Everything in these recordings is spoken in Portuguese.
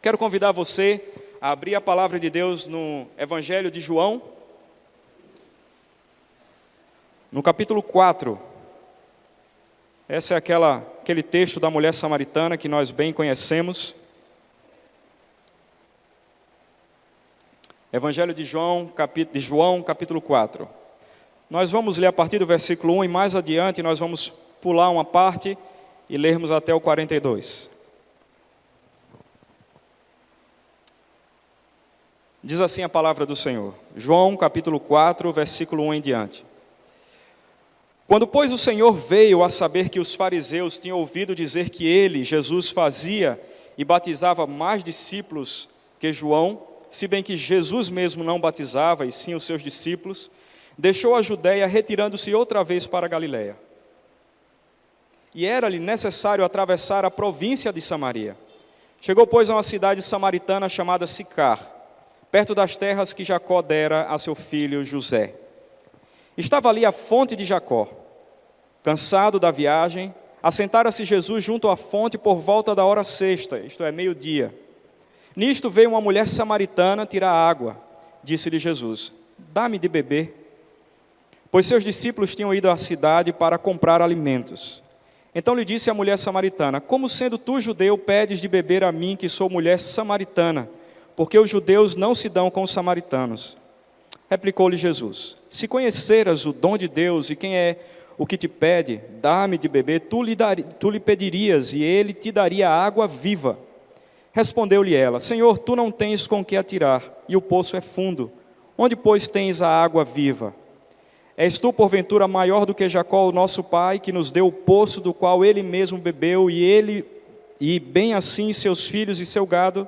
Quero convidar você a abrir a palavra de Deus no Evangelho de João, no capítulo 4. Esse é aquele texto da mulher samaritana que nós bem conhecemos. Evangelho de João, capítulo 4. Nós vamos ler a partir do versículo 1 e mais adiante nós vamos pular uma parte e lermos até o 42. Diz assim a palavra do Senhor. João, capítulo 4, versículo 1 em diante. Quando, pois, o Senhor veio a saber que os fariseus tinham ouvido dizer que ele, Jesus, fazia e batizava mais discípulos que João, se bem que Jesus mesmo não batizava, e sim os seus discípulos, deixou a Judéia, retirando-se outra vez para a Galiléia. E era-lhe necessário atravessar a província de Samaria. Chegou, pois, a uma cidade samaritana chamada Sicar, perto das terras que Jacó dera a seu filho José. Estava ali a fonte de Jacó. Cansado da viagem, assentara-se Jesus junto à fonte por volta da hora sexta, isto é, meio-dia. Nisto veio uma mulher samaritana tirar água. Disse-lhe Jesus: dá-me de beber. Pois seus discípulos tinham ido à cidade para comprar alimentos. Então lhe disse a mulher samaritana: como sendo tu judeu, pedes de beber a mim, que sou mulher samaritana? Porque os judeus não se dão com os samaritanos. Replicou-lhe Jesus: se conheceras o dom de Deus e quem é o que te pede, dá-me de beber, tu lhe pedirias e ele te daria água viva. Respondeu-lhe ela: Senhor, tu não tens com que atirar e o poço é fundo. Onde, pois, tens a água viva? És tu, porventura, maior do que Jacó, o nosso pai, que nos deu o poço do qual ele mesmo bebeu e bem assim seus filhos e seu gado?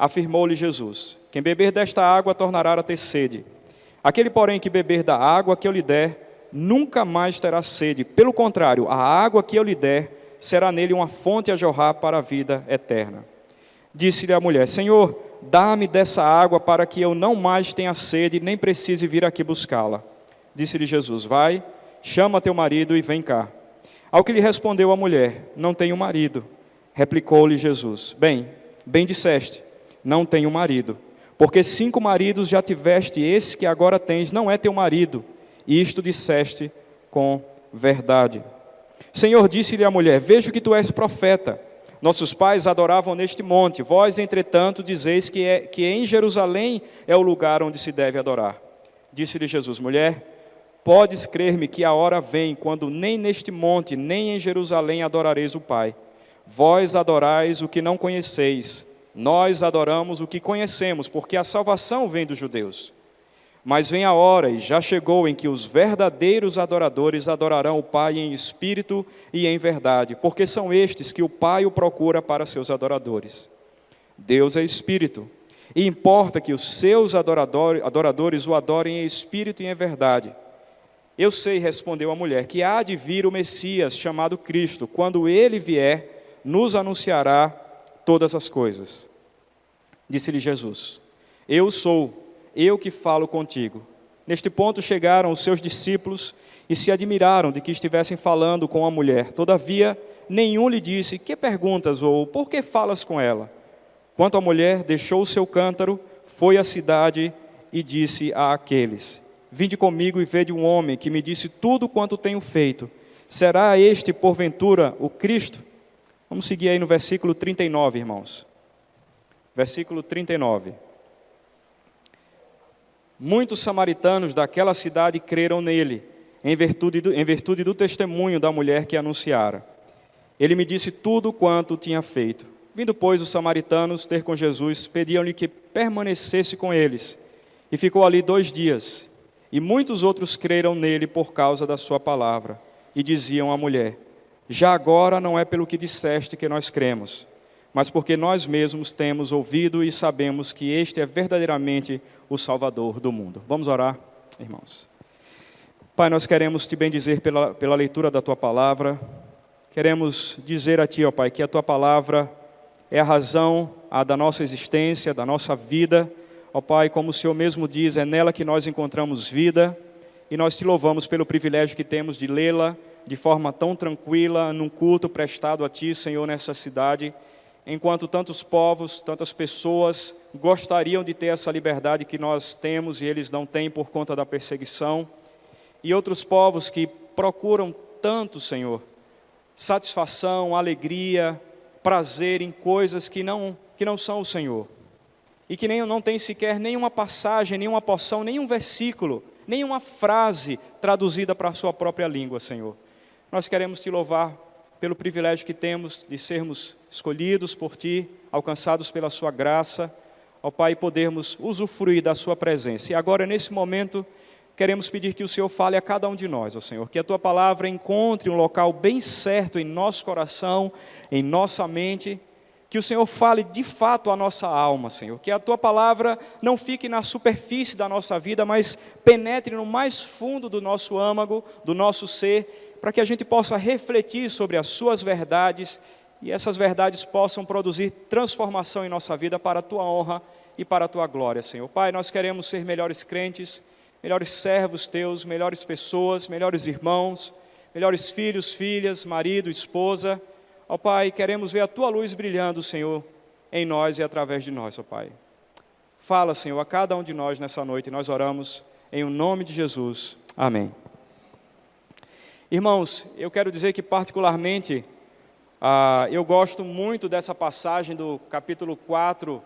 Afirmou-lhe Jesus: quem beber desta água tornará a ter sede. Aquele, porém, que beber da água que eu lhe der, nunca mais terá sede. Pelo contrário, a água que eu lhe der será nele uma fonte a jorrar para a vida eterna. Disse-lhe a mulher: Senhor, dá-me dessa água para que eu não mais tenha sede, nem precise vir aqui buscá-la. Disse-lhe Jesus: vai, chama teu marido e vem cá. Ao que lhe respondeu a mulher: não tenho marido. Replicou-lhe Jesus: bem disseste, não tenho marido, porque 5 maridos já tiveste, esse que agora tens não é teu marido, e isto disseste com verdade. Senhor, disse-lhe a mulher: vejo que tu és profeta. Nossos pais adoravam neste monte, vós, entretanto, dizeis que em Jerusalém é o lugar onde se deve adorar. Disse-lhe Jesus: mulher, podes crer-me que a hora vem, quando nem neste monte, nem em Jerusalém adorareis o Pai. Vós adorais o que não conheceis, nós adoramos o que conhecemos, porque a salvação vem dos judeus. Mas vem a hora, e já chegou, em que os verdadeiros adoradores adorarão o Pai em espírito e em verdade, porque são estes que o Pai o procura para seus adoradores. Deus é espírito, e importa que os seus adoradores o adorem em espírito e em verdade. Eu sei, respondeu a mulher, que há de vir o Messias, chamado Cristo. Quando ele vier, nos anunciará todas as coisas. Disse-lhe Jesus: eu sou, eu que falo contigo. Neste ponto chegaram os seus discípulos e se admiraram de que estivessem falando com a mulher. Todavia, nenhum lhe disse: que perguntas ou por que falas com ela? Quanto à mulher, deixou o seu cântaro, foi à cidade e disse àqueles: vinde comigo e vede um homem que me disse tudo quanto tenho feito. Será este, porventura, o Cristo? Vamos seguir aí no versículo 39, irmãos. Versículo 39. Muitos samaritanos daquela cidade creram nele, em virtude do testemunho da mulher que anunciara. Ele me disse tudo quanto tinha feito. Vindo, pois, os samaritanos ter com Jesus, pediam-lhe que permanecesse com eles. E ficou ali 2 dias. E muitos outros creram nele por causa da sua palavra. E diziam à mulher: já agora não é pelo que disseste que nós cremos, mas porque nós mesmos temos ouvido e sabemos que este é verdadeiramente o Salvador do mundo. Vamos orar, irmãos. Pai, nós queremos te bendizer pela leitura da tua palavra. Queremos dizer a ti, ó Pai, que a tua palavra é a razão da nossa existência, da nossa vida. Ó Pai, como o Senhor mesmo diz, é nela que nós encontramos vida. E nós te louvamos pelo privilégio que temos de lê-la de forma tão tranquila, num culto prestado a ti, Senhor, nessa cidade, enquanto tantos povos, tantas pessoas gostariam de ter essa liberdade que nós temos e eles não têm por conta da perseguição, e outros povos que procuram tanto, Senhor, satisfação, alegria, prazer em coisas que não são o Senhor, e que não tem sequer nenhuma passagem, nenhuma porção, nenhum versículo, nenhuma frase traduzida para a sua própria língua, Senhor. Nós queremos Te louvar pelo privilégio que temos de sermos escolhidos por Ti, alcançados pela Sua graça, ó Pai, podermos usufruir da Sua presença. E agora, nesse momento, queremos pedir que o Senhor fale a cada um de nós, ó Senhor, que a Tua palavra encontre um local bem certo em nosso coração, em nossa mente, que o Senhor fale de fato a nossa alma, Senhor, que a Tua palavra não fique na superfície da nossa vida, mas penetre no mais fundo do nosso âmago, do nosso ser, para que a gente possa refletir sobre as Suas verdades e essas verdades possam produzir transformação em nossa vida para a Tua honra e para a Tua glória, Senhor. Pai, nós queremos ser melhores crentes, melhores servos Teus, melhores pessoas, melhores irmãos, melhores filhos, filhas, marido, esposa. Ó Pai, queremos ver a Tua luz brilhando, Senhor, em nós e através de nós, ó Pai. Fala, Senhor, a cada um de nós nessa noite, nós oramos em o nome de Jesus. Amém. Irmãos, eu quero dizer que particularmente, eu gosto muito dessa passagem do capítulo 4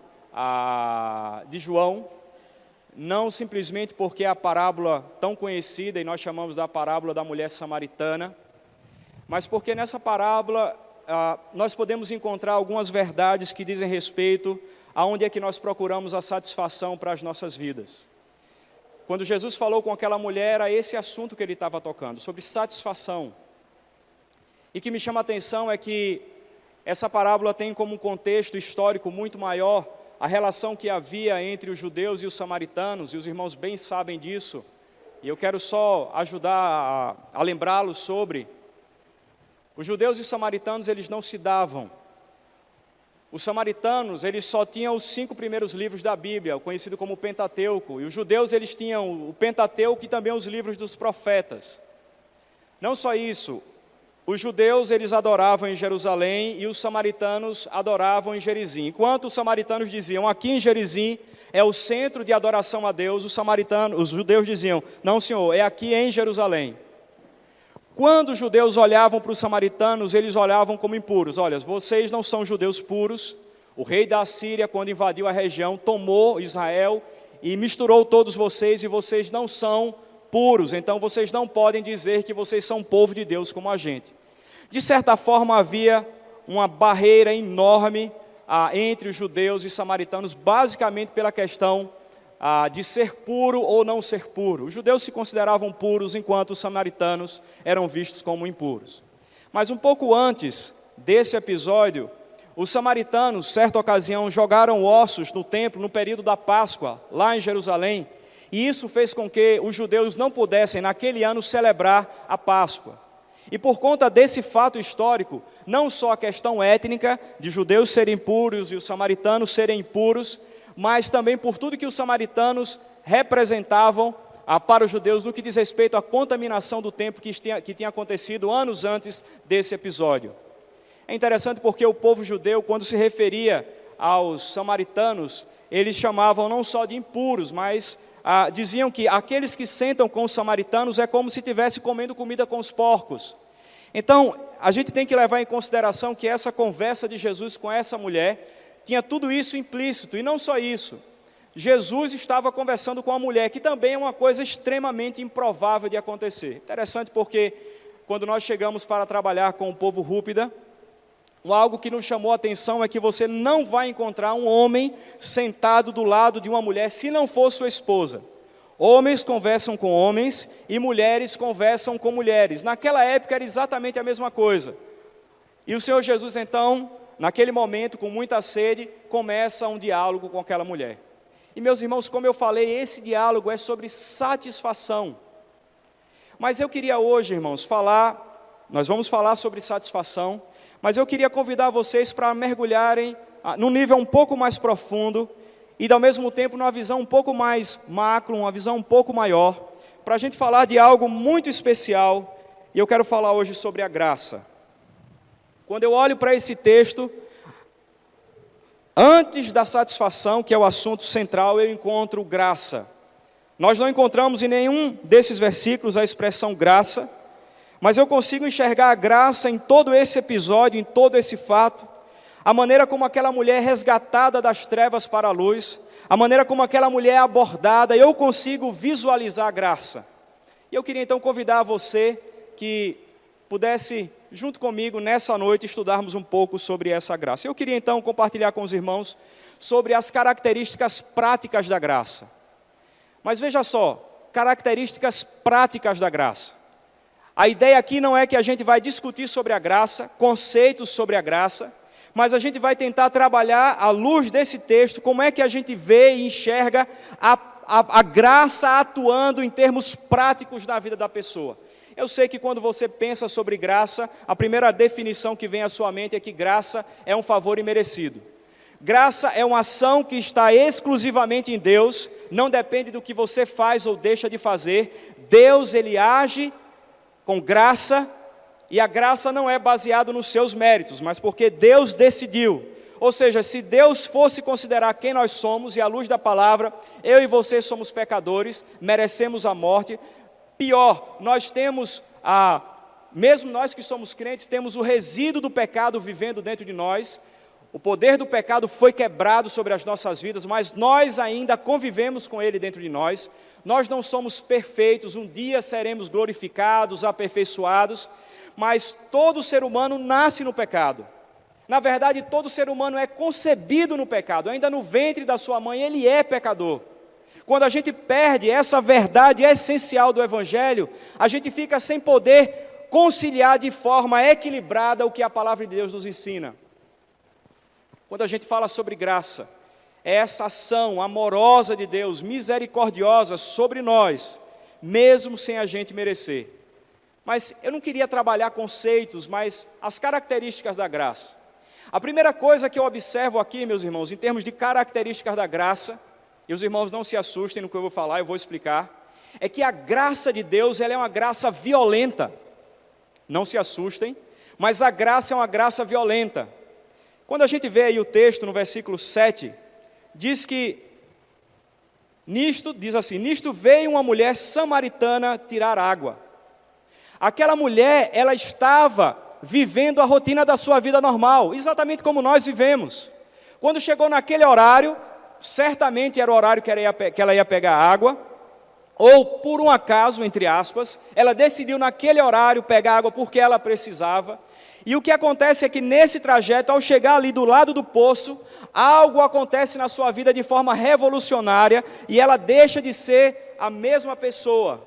de João, não simplesmente porque é a parábola tão conhecida, e nós chamamos da parábola da mulher samaritana, mas porque nessa parábola nós podemos encontrar algumas verdades que dizem respeito a onde é que nós procuramos a satisfação para as nossas vidas. Quando Jesus falou com aquela mulher, era esse assunto que Ele estava tocando, sobre satisfação. E que me chama a atenção é que essa parábola tem como contexto histórico muito maior a relação que havia entre os judeus e os samaritanos, e os irmãos bem sabem disso, e eu quero só ajudar a lembrá-los sobre. Os judeus e os samaritanos, eles não se davam. Os samaritanos, eles só tinham os 5 primeiros livros da Bíblia, o conhecido como Pentateuco. E os judeus, eles tinham o Pentateuco e também os livros dos profetas. Não só isso, os judeus, eles adoravam em Jerusalém e os samaritanos adoravam em Gerizim. Enquanto os samaritanos diziam, aqui em Gerizim é o centro de adoração a Deus, os judeus diziam, não senhor, é aqui em Jerusalém. Quando os judeus olhavam para os samaritanos, eles olhavam como impuros. Olha, vocês não são judeus puros. O rei da Assíria, quando invadiu a região, tomou Israel e misturou todos vocês, e vocês não são puros. Então, vocês não podem dizer que vocês são povo de Deus como a gente. De certa forma, havia uma barreira enorme entre os judeus e samaritanos, basicamente pela questão de ser puro ou não ser puro. Os judeus se consideravam puros, enquanto os samaritanos eram vistos como impuros. Mas um pouco antes desse episódio, os samaritanos, certa ocasião, jogaram ossos no templo no período da Páscoa, lá em Jerusalém, e isso fez com que os judeus não pudessem, naquele ano, celebrar a Páscoa. E por conta desse fato histórico, não só a questão étnica, de judeus serem puros e os samaritanos serem impuros, mas também por tudo que os samaritanos representavam para os judeus no que diz respeito à contaminação do templo que tinha acontecido anos antes desse episódio. É interessante porque o povo judeu, quando se referia aos samaritanos, eles chamavam não só de impuros, mas diziam que aqueles que sentam com os samaritanos é como se estivesse comendo comida com os porcos. Então, a gente tem que levar em consideração que essa conversa de Jesus com essa mulher tinha tudo isso implícito, e não só isso. Jesus estava conversando com a mulher, que também é uma coisa extremamente improvável de acontecer. Interessante porque, quando nós chegamos para trabalhar com o povo Rúpida, algo que nos chamou a atenção é que você não vai encontrar um homem sentado do lado de uma mulher, se não for sua esposa. Homens conversam com homens e mulheres conversam com mulheres. Naquela época era exatamente a mesma coisa. E o Senhor Jesus, então, naquele momento, com muita sede, começa um diálogo com aquela mulher. E meus irmãos, como eu falei, esse diálogo é sobre satisfação. Mas eu queria hoje, irmãos, nós vamos falar sobre satisfação, mas eu queria convidar vocês para mergulharem num nível um pouco mais profundo e, ao mesmo tempo, numa visão um pouco mais macro, uma visão um pouco maior, para a gente falar de algo muito especial, e eu quero falar hoje sobre a graça. Quando eu olho para esse texto, Antes da satisfação, que é o assunto central, eu encontro graça. Nós não encontramos em nenhum desses versículos a expressão graça, mas eu consigo enxergar a graça em todo esse episódio, em todo esse fato, a maneira como aquela mulher é resgatada das trevas para a luz, a maneira como aquela mulher é abordada, eu consigo visualizar a graça. E eu queria então convidar você que pudesse, junto comigo, nessa noite, estudarmos um pouco sobre essa graça. Eu queria então compartilhar com os irmãos sobre as características práticas da graça. Mas veja só, características práticas da graça. A ideia aqui não é que a gente vai discutir sobre a graça, conceitos sobre a graça, mas a gente vai tentar trabalhar, à luz desse texto, como é que a gente vê e enxerga a graça atuando em termos práticos na vida da pessoa. Eu sei que quando você pensa sobre graça, a primeira definição que vem à sua mente é que graça é um favor imerecido. Graça é uma ação que está exclusivamente em Deus, não depende do que você faz ou deixa de fazer. Deus, Ele age com graça, e a graça não é baseada nos seus méritos, mas porque Deus decidiu. Ou seja, se Deus fosse considerar quem nós somos, e à luz da palavra, eu e você somos pecadores, merecemos a morte. Pior, nós temos, mesmo nós que somos crentes, temos o resíduo do pecado vivendo dentro de nós. O poder do pecado foi quebrado sobre as nossas vidas, mas nós ainda convivemos com ele dentro de nós. Nós não somos perfeitos, um dia seremos glorificados, aperfeiçoados, mas todo ser humano nasce no pecado. Na verdade, todo ser humano é concebido no pecado, ainda no ventre da sua mãe ele é pecador. Quando a gente perde essa verdade essencial do Evangelho, a gente fica sem poder conciliar de forma equilibrada o que a palavra de Deus nos ensina. Quando a gente fala sobre graça, é essa ação amorosa de Deus, misericordiosa sobre nós, mesmo sem a gente merecer. Mas eu não queria trabalhar conceitos, mas as características da graça. A primeira coisa que eu observo aqui, meus irmãos, em termos de características da graça, e os irmãos não se assustem no que eu vou falar, eu vou explicar, é que a graça de Deus, ela é uma graça violenta. Não se assustem, mas a graça é uma graça violenta. Quando a gente vê aí o texto no versículo 7, diz que, diz assim, nisto veio uma mulher samaritana tirar água. Aquela mulher, ela estava vivendo a rotina da sua vida normal, exatamente como nós vivemos. Quando chegou naquele horário, certamente era o horário que ela ia pegar água, ou por um acaso, entre aspas, ela decidiu naquele horário pegar água porque ela precisava. E o que acontece é que nesse trajeto, ao chegar ali do lado do poço, algo acontece na sua vida de forma revolucionária, e ela deixa de ser a mesma pessoa.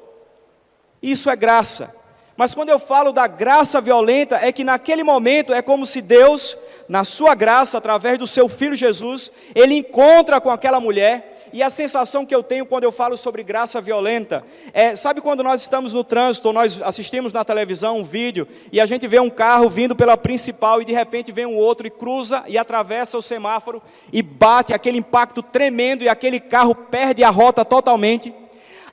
Isso é graça. Mas quando eu falo da graça violenta, é que naquele momento é como se Deus, na sua graça, através do seu Filho Jesus, Ele encontra com aquela mulher. E a sensação que eu tenho quando eu falo sobre graça violenta, sabe quando nós estamos no trânsito, ou nós assistimos na televisão um vídeo, e a gente vê um carro vindo pela principal, e de repente vem um outro e cruza, e atravessa o semáforo, e bate aquele impacto tremendo, e aquele carro perde a rota totalmente.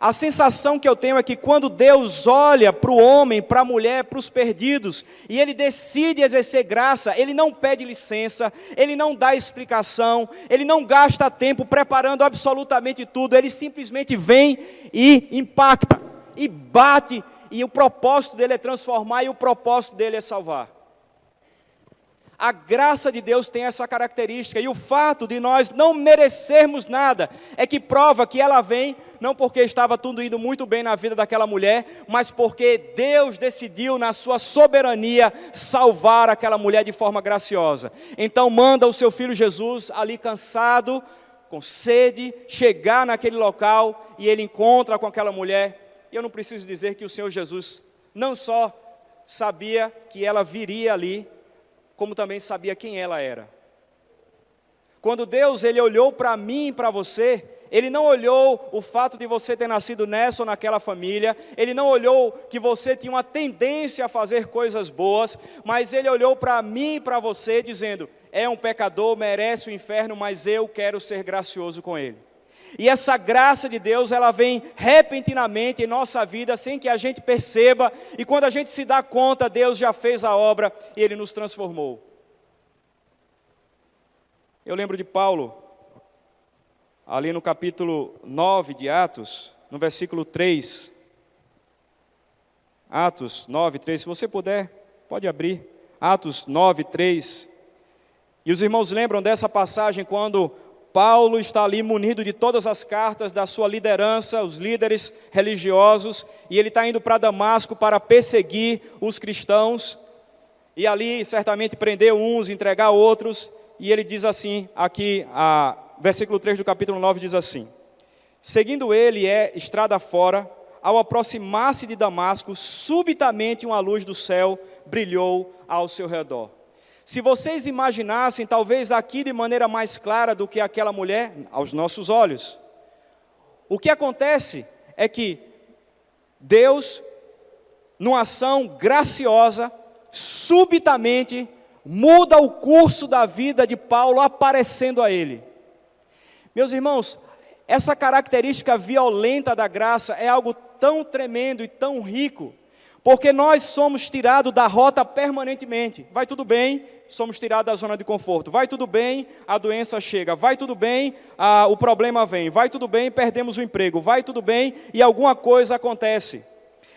A sensação que eu tenho é que quando Deus olha para o homem, para a mulher, para os perdidos, e Ele decide exercer graça, Ele não pede licença, Ele não dá explicação, Ele não gasta tempo preparando absolutamente tudo, Ele simplesmente vem e impacta, e bate, e o propósito dEle é transformar, e o propósito dEle é salvar. A graça de Deus tem essa característica, e o fato de nós não merecermos nada, é que prova que ela vem, não porque estava tudo indo muito bem na vida daquela mulher, mas porque Deus decidiu na sua soberania salvar aquela mulher de forma graciosa. Então manda o seu Filho Jesus ali cansado, com sede, chegar naquele local, e ele encontra com aquela mulher. E eu não preciso dizer que o Senhor Jesus não só sabia que ela viria ali, como também sabia quem ela era. Quando Deus ele olhou para mim e para você, Ele não olhou o fato de você ter nascido nessa ou naquela família, Ele não olhou que você tinha uma tendência a fazer coisas boas, mas Ele olhou para mim e para você dizendo, é um pecador, merece o inferno, mas eu quero ser gracioso com ele. E essa graça de Deus, ela vem repentinamente em nossa vida, sem que a gente perceba, e quando a gente se dá conta, Deus já fez a obra e Ele nos transformou. Eu lembro de Paulo, ali no capítulo 9 de Atos, no versículo 3. Atos 9, 3, se você puder, pode abrir. Atos 9, 3. E os irmãos lembram dessa passagem quando Paulo está ali munido de todas as cartas da sua liderança, os líderes religiosos, e ele está indo para Damasco para perseguir os cristãos, e ali certamente prender uns, entregar outros, e ele diz assim, aqui, versículo 3 do capítulo 9 diz assim: seguindo ele estrada fora, ao aproximar-se de Damasco, subitamente uma luz do céu brilhou ao seu redor. Se vocês imaginassem, talvez aqui de maneira mais clara do que aquela mulher, aos nossos olhos, o que acontece é que Deus, numa ação graciosa, subitamente muda o curso da vida de Paulo, aparecendo a ele. Meus irmãos, essa característica violenta da graça é algo tão tremendo e tão rico, porque nós somos tirados da rota permanentemente. Vai tudo bem, somos tirados da zona de conforto. Vai tudo bem, a doença chega. Vai tudo bem, o problema vem. Vai tudo bem, perdemos o emprego. Vai tudo bem e alguma coisa acontece.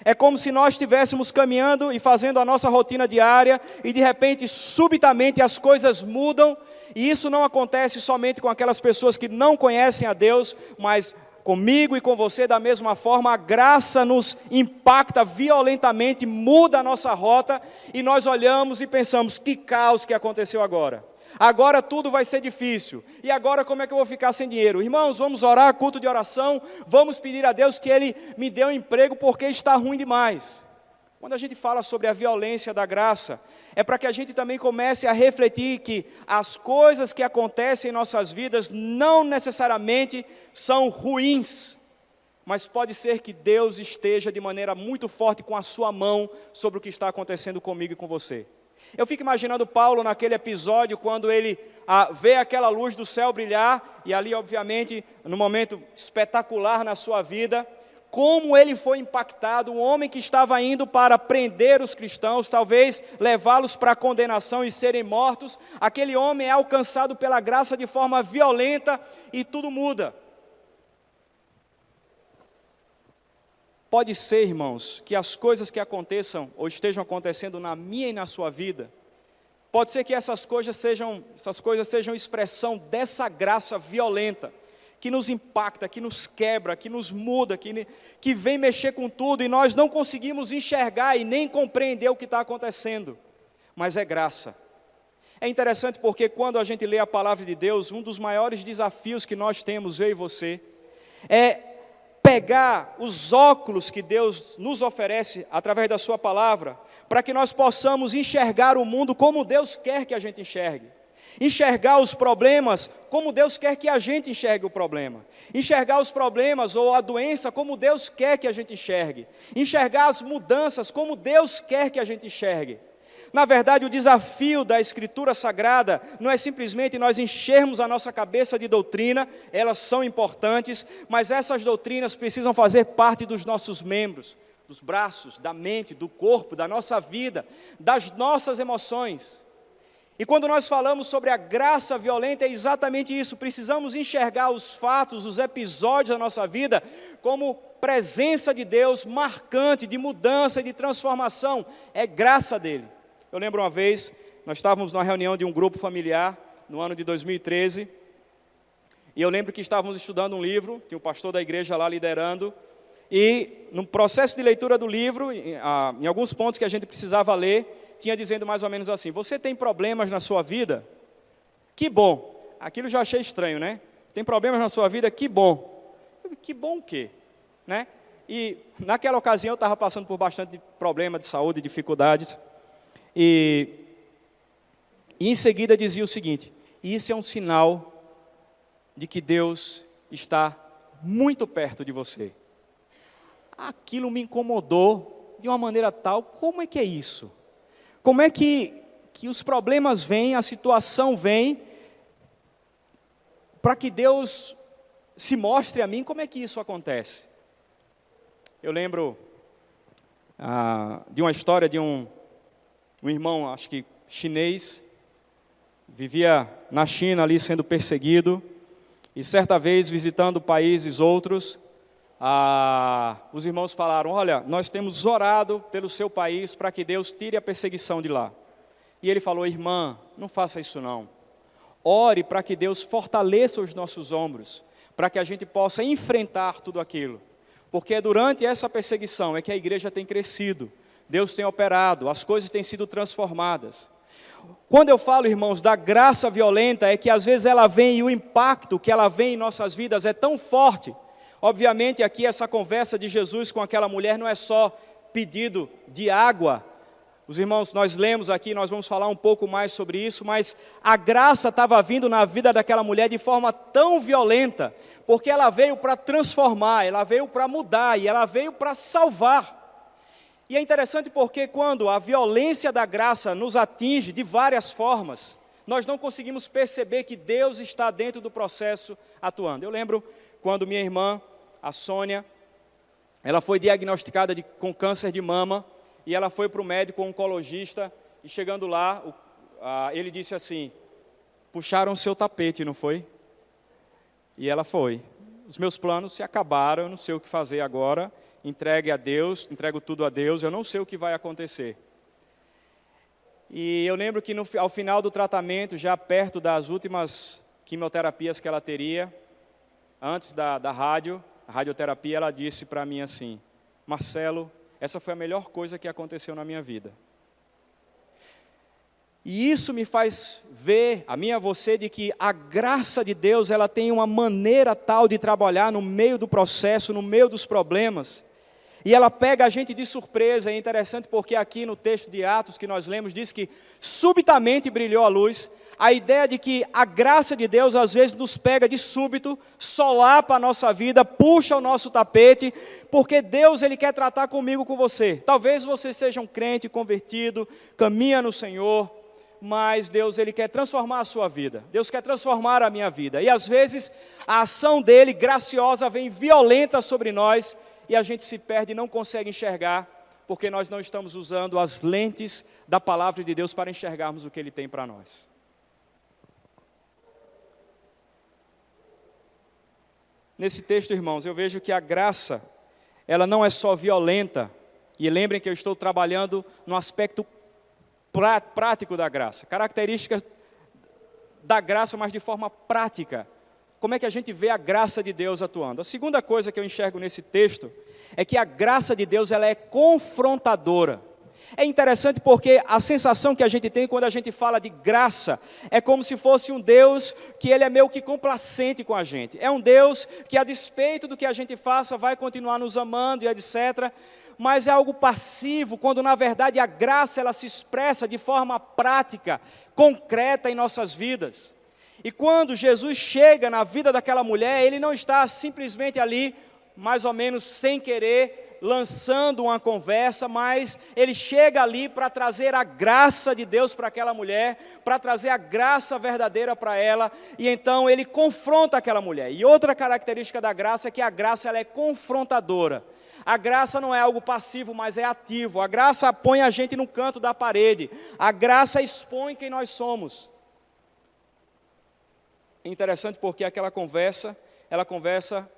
É como se nós estivéssemos caminhando e fazendo a nossa rotina diária e de repente, subitamente, as coisas mudam. E isso não acontece somente com aquelas pessoas que não conhecem a Deus, mas comigo e com você da mesma forma. A graça nos impacta violentamente, muda a nossa rota e nós olhamos e pensamos, que caos que aconteceu agora. Agora tudo vai ser difícil. E agora como é que eu vou ficar sem dinheiro? Irmãos, vamos orar, culto de oração, vamos pedir a Deus que Ele me dê um emprego porque está ruim demais. Quando a gente fala sobre a violência da graça, é para que a gente também comece a refletir que as coisas que acontecem em nossas vidas não necessariamente são ruins, mas pode ser que Deus esteja de maneira muito forte com a sua mão sobre o que está acontecendo comigo e com você. Eu fico imaginando Paulo naquele episódio, quando ele vê aquela luz do céu brilhar, e ali obviamente, num momento espetacular na sua vida, como ele foi impactado, um homem que estava indo para prender os cristãos, talvez levá-los para a condenação e serem mortos, aquele homem é alcançado pela graça de forma violenta e tudo muda. Pode ser, irmãos, que as coisas que aconteçam ou estejam acontecendo na minha e na sua vida, pode ser que essas coisas sejam expressão dessa graça violenta, que nos impacta, que nos quebra, que nos muda, que vem mexer com tudo e nós não conseguimos enxergar e nem compreender o que está acontecendo, mas é graça. É interessante porque quando a gente lê a palavra de Deus, um dos maiores desafios que nós temos, eu e você, é pegar os óculos que Deus nos oferece através da sua palavra, para que nós possamos enxergar o mundo como Deus quer que a gente enxergue. Enxergar os problemas como Deus quer que a gente enxergue o problema. Enxergar os problemas ou a doença como Deus quer que a gente enxergue. Enxergar as mudanças como Deus quer que a gente enxergue. Na verdade, o desafio da Escritura Sagrada não é simplesmente nós enchermos a nossa cabeça de doutrina, elas são importantes, mas essas doutrinas precisam fazer parte dos nossos membros, dos braços, da mente, do corpo, da nossa vida, das nossas emoções. E quando nós falamos sobre a graça violenta, é exatamente isso. Precisamos enxergar os fatos, os episódios da nossa vida como presença de Deus marcante, de mudança e de transformação. É graça dele. Eu lembro uma vez, nós estávamos numa reunião de um grupo familiar, no ano de 2013, e eu lembro que estávamos estudando um livro, tinha um pastor da igreja lá liderando, e no processo de leitura do livro, em alguns pontos que a gente precisava ler, tinha dizendo mais ou menos assim: você tem problemas na sua vida? Que bom. Aquilo já achei estranho, né? Tem problemas na sua vida? Que bom. Que bom o quê? Né? E naquela ocasião eu estava passando por bastante problema de saúde, dificuldades. E em seguida dizia o seguinte: isso é um sinal de que Deus está muito perto de você. Aquilo me incomodou de uma maneira tal. Como é que é isso? Como é que os problemas vêm, a situação vem, para que Deus se mostre a mim? Como é que isso acontece? Eu lembro de uma história de um irmão, acho que chinês, vivia na China ali sendo perseguido, e certa vez visitando países outros, os irmãos falaram: olha, nós temos orado pelo seu país para que Deus tire a perseguição de lá. E ele falou: irmã, não faça isso não. Ore para que Deus fortaleça os nossos ombros, para que a gente possa enfrentar tudo aquilo. Porque durante essa perseguição é que a igreja tem crescido, Deus tem operado, as coisas têm sido transformadas. Quando eu falo, irmãos, da graça violenta, é que às vezes ela vem e o impacto que ela vem em nossas vidas é tão forte. Obviamente aqui essa conversa de Jesus com aquela mulher não é só pedido de água. Os irmãos, nós lemos aqui, nós vamos falar um pouco mais sobre isso, mas a graça estava vindo na vida daquela mulher de forma tão violenta, porque ela veio para transformar, ela veio para mudar e ela veio para salvar. E é interessante porque quando a violência da graça nos atinge de várias formas, nós não conseguimos perceber que Deus está dentro do processo atuando. Eu lembro quando minha irmã, a Sônia, ela foi diagnosticada com câncer de mama, e ela foi para o médico oncologista, e chegando lá, ele disse assim: puxaram o seu tapete, não foi? E ela foi. Os meus planos se acabaram, eu não sei o que fazer agora, entregue a Deus, entrego tudo a Deus, eu não sei o que vai acontecer. E eu lembro que ao final do tratamento, já perto das últimas quimioterapias que ela teria, antes da radioterapia, ela disse para mim assim: Marcelo, essa foi a melhor coisa que aconteceu na minha vida. E isso me faz ver, a mim e a você, de que a graça de Deus, ela tem uma maneira tal de trabalhar no meio do processo, no meio dos problemas. E ela pega a gente de surpresa. É interessante porque aqui no texto de Atos que nós lemos, diz que subitamente brilhou a luz. A ideia de que a graça de Deus às vezes nos pega de súbito, solapa a nossa vida, puxa o nosso tapete, porque Deus ele quer tratar comigo, com você. Talvez você seja um crente convertido, caminha no Senhor, mas Deus ele quer transformar a sua vida. Deus quer transformar a minha vida. E às vezes a ação dele, graciosa, vem violenta sobre nós, e a gente se perde e não consegue enxergar, porque nós não estamos usando as lentes da palavra de Deus para enxergarmos o que ele tem para nós. Nesse texto, irmãos, eu vejo que a graça, ela não é só violenta, e lembrem que eu estou trabalhando no aspecto prático da graça, características da graça, mas de forma prática. Como é que a gente vê a graça de Deus atuando? A segunda coisa que eu enxergo nesse texto é que a graça de Deus ela é confrontadora. É interessante porque a sensação que a gente tem quando a gente fala de graça é como se fosse um Deus que ele é meio que complacente com a gente. É um Deus que, a despeito do que a gente faça, vai continuar nos amando e etc. Mas é algo passivo, quando na verdade a graça ela se expressa de forma prática, concreta em nossas vidas. E quando Jesus chega na vida daquela mulher, ele não está simplesmente ali, mais ou menos sem querer, lançando uma conversa, mas ele chega ali para trazer a graça de Deus para aquela mulher, para trazer a graça verdadeira para ela, e então ele confronta aquela mulher. E outra característica da graça é que a graça ela é confrontadora. A graça não é algo passivo, mas é ativo. A graça põe a gente no canto da parede. A graça expõe quem nós somos. É interessante porque aquela conversa,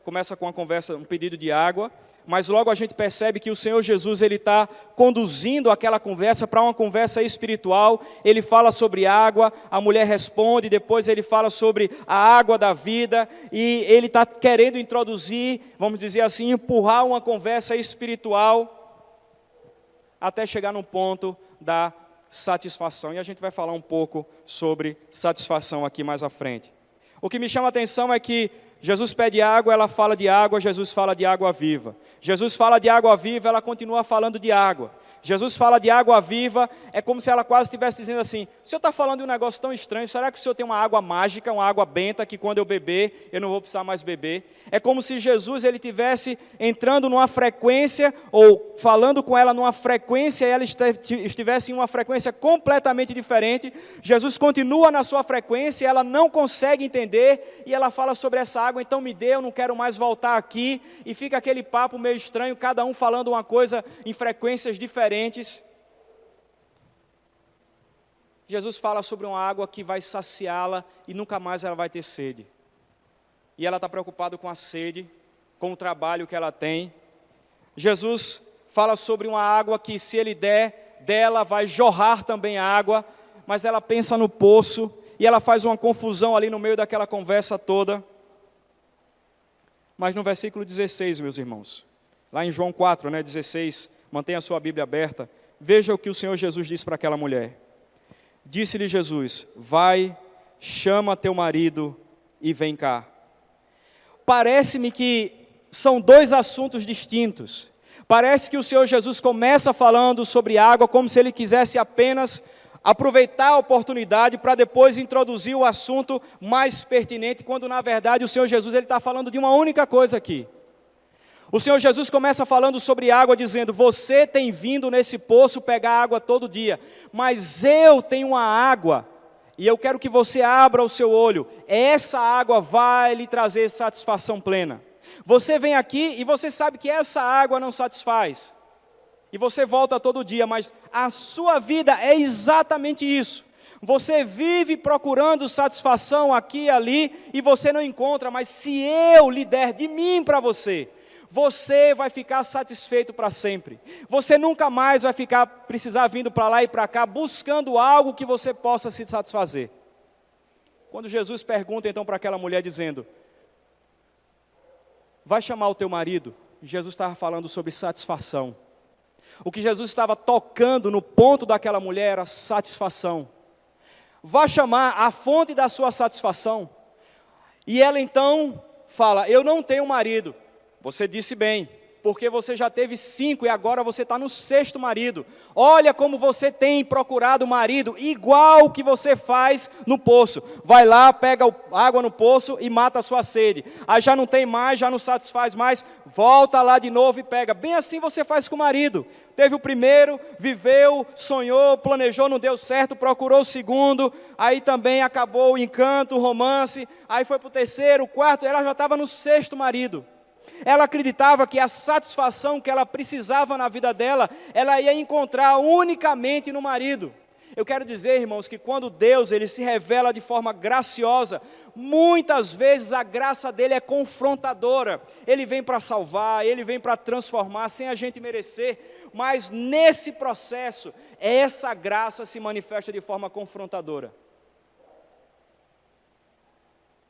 começa com uma conversa, um pedido de água, mas logo a gente percebe que o Senhor Jesus ele está conduzindo aquela conversa para uma conversa espiritual. Ele fala sobre água, a mulher responde, depois ele fala sobre a água da vida, e ele está querendo introduzir, vamos dizer assim, empurrar uma conversa espiritual, até chegar no ponto da satisfação. E a gente vai falar um pouco sobre satisfação aqui mais à frente. O que me chama a atenção é que Jesus pede água, ela fala de água, Jesus fala de água viva. Jesus fala de água viva, ela continua falando de água. Jesus fala de água viva, é como se ela quase estivesse dizendo assim: o senhor está falando de um negócio tão estranho, será que o senhor tem uma água mágica, uma água benta, que quando eu beber, eu não vou precisar mais beber? É como se Jesus ele estivesse entrando numa frequência, ou falando com ela numa frequência, e ela estivesse em uma frequência completamente diferente. Jesus continua na sua frequência, ela não consegue entender, e ela fala sobre essa água: então me dê, eu não quero mais voltar aqui, e fica aquele papo meio estranho, cada um falando uma coisa em frequências diferentes. Jesus fala sobre uma água que vai saciá-la e nunca mais ela vai ter sede. E ela está preocupada com a sede, com o trabalho que ela tem. Jesus fala sobre uma água que, se Ele der, dela vai jorrar também a água, mas ela pensa no poço, e ela faz uma confusão ali no meio daquela conversa toda. Mas no versículo 16, meus irmãos, lá em João 4, 16, mantenha a sua Bíblia aberta, veja o que o Senhor Jesus disse para aquela mulher. Disse-lhe Jesus: vai, chama teu marido e vem cá. Parece-me que são dois assuntos distintos. Parece que o Senhor Jesus começa falando sobre água como se Ele quisesse apenas aproveitar a oportunidade para depois introduzir o assunto mais pertinente, quando na verdade o Senhor Jesus está falando de uma única coisa aqui. O Senhor Jesus começa falando sobre água, dizendo: você tem vindo nesse poço pegar água todo dia, mas eu tenho uma água, e eu quero que você abra o seu olho, essa água vai lhe trazer satisfação plena. Você vem aqui e você sabe que essa água não satisfaz, e você volta todo dia, mas a sua vida é exatamente isso. Você vive procurando satisfação aqui e ali, e você não encontra, mas se eu lhe der de mim para você, você vai ficar satisfeito para sempre. Você nunca mais vai precisar vindo para lá e para cá, buscando algo que você possa se satisfazer. Quando Jesus pergunta então para aquela mulher, dizendo: vai chamar o teu marido, Jesus estava falando sobre satisfação. O que Jesus estava tocando no ponto daquela mulher era satisfação. Vá chamar a fonte da sua satisfação. E ela então fala: eu não tenho marido. Você disse bem, porque você já teve 5 e agora você está no 6º marido. Olha como você tem procurado marido, igual que você faz no poço. Vai lá, pega água no poço e mata a sua sede. Aí já não tem mais, já não satisfaz mais, volta lá de novo e pega. Bem assim você faz com o marido. Teve o primeiro, viveu, sonhou, planejou, não deu certo, procurou o segundo, aí também acabou o encanto, o romance, aí foi para o 3º, o 4º, ela já estava no 6º marido. Ela acreditava que a satisfação que ela precisava na vida dela, ela ia encontrar unicamente no marido. Eu quero dizer, irmãos, que quando Deus ele se revela de forma graciosa, muitas vezes a graça dele é confrontadora. Ele vem para salvar, ele vem para transformar sem a gente merecer, mas nesse processo, essa graça se manifesta de forma confrontadora.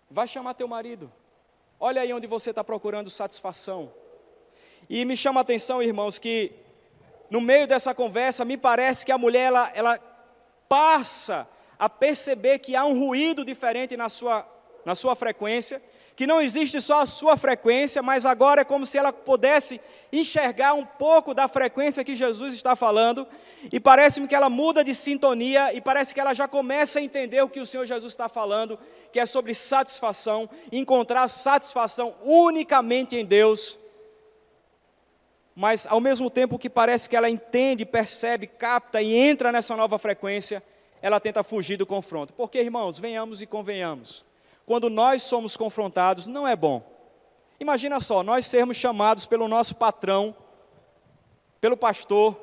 Vai chamar teu marido. Olha aí onde você está procurando satisfação. E me chama a atenção, irmãos, que no meio dessa conversa, me parece que a mulher, ela passa a perceber que há um ruído diferente na sua frequência, que não existe só a sua frequência, mas agora é como se ela pudesse enxergar um pouco da frequência que Jesus está falando, e parece-me que ela muda de sintonia, e parece que ela já começa a entender o que o Senhor Jesus está falando, que é sobre satisfação, encontrar satisfação unicamente em Deus, mas ao mesmo tempo que parece que ela entende, percebe, capta e entra nessa nova frequência, ela tenta fugir do confronto. Porque, irmãos, venhamos e convenhamos, quando nós somos confrontados, não é bom. Imagina só, nós sermos chamados pelo nosso patrão, pelo pastor,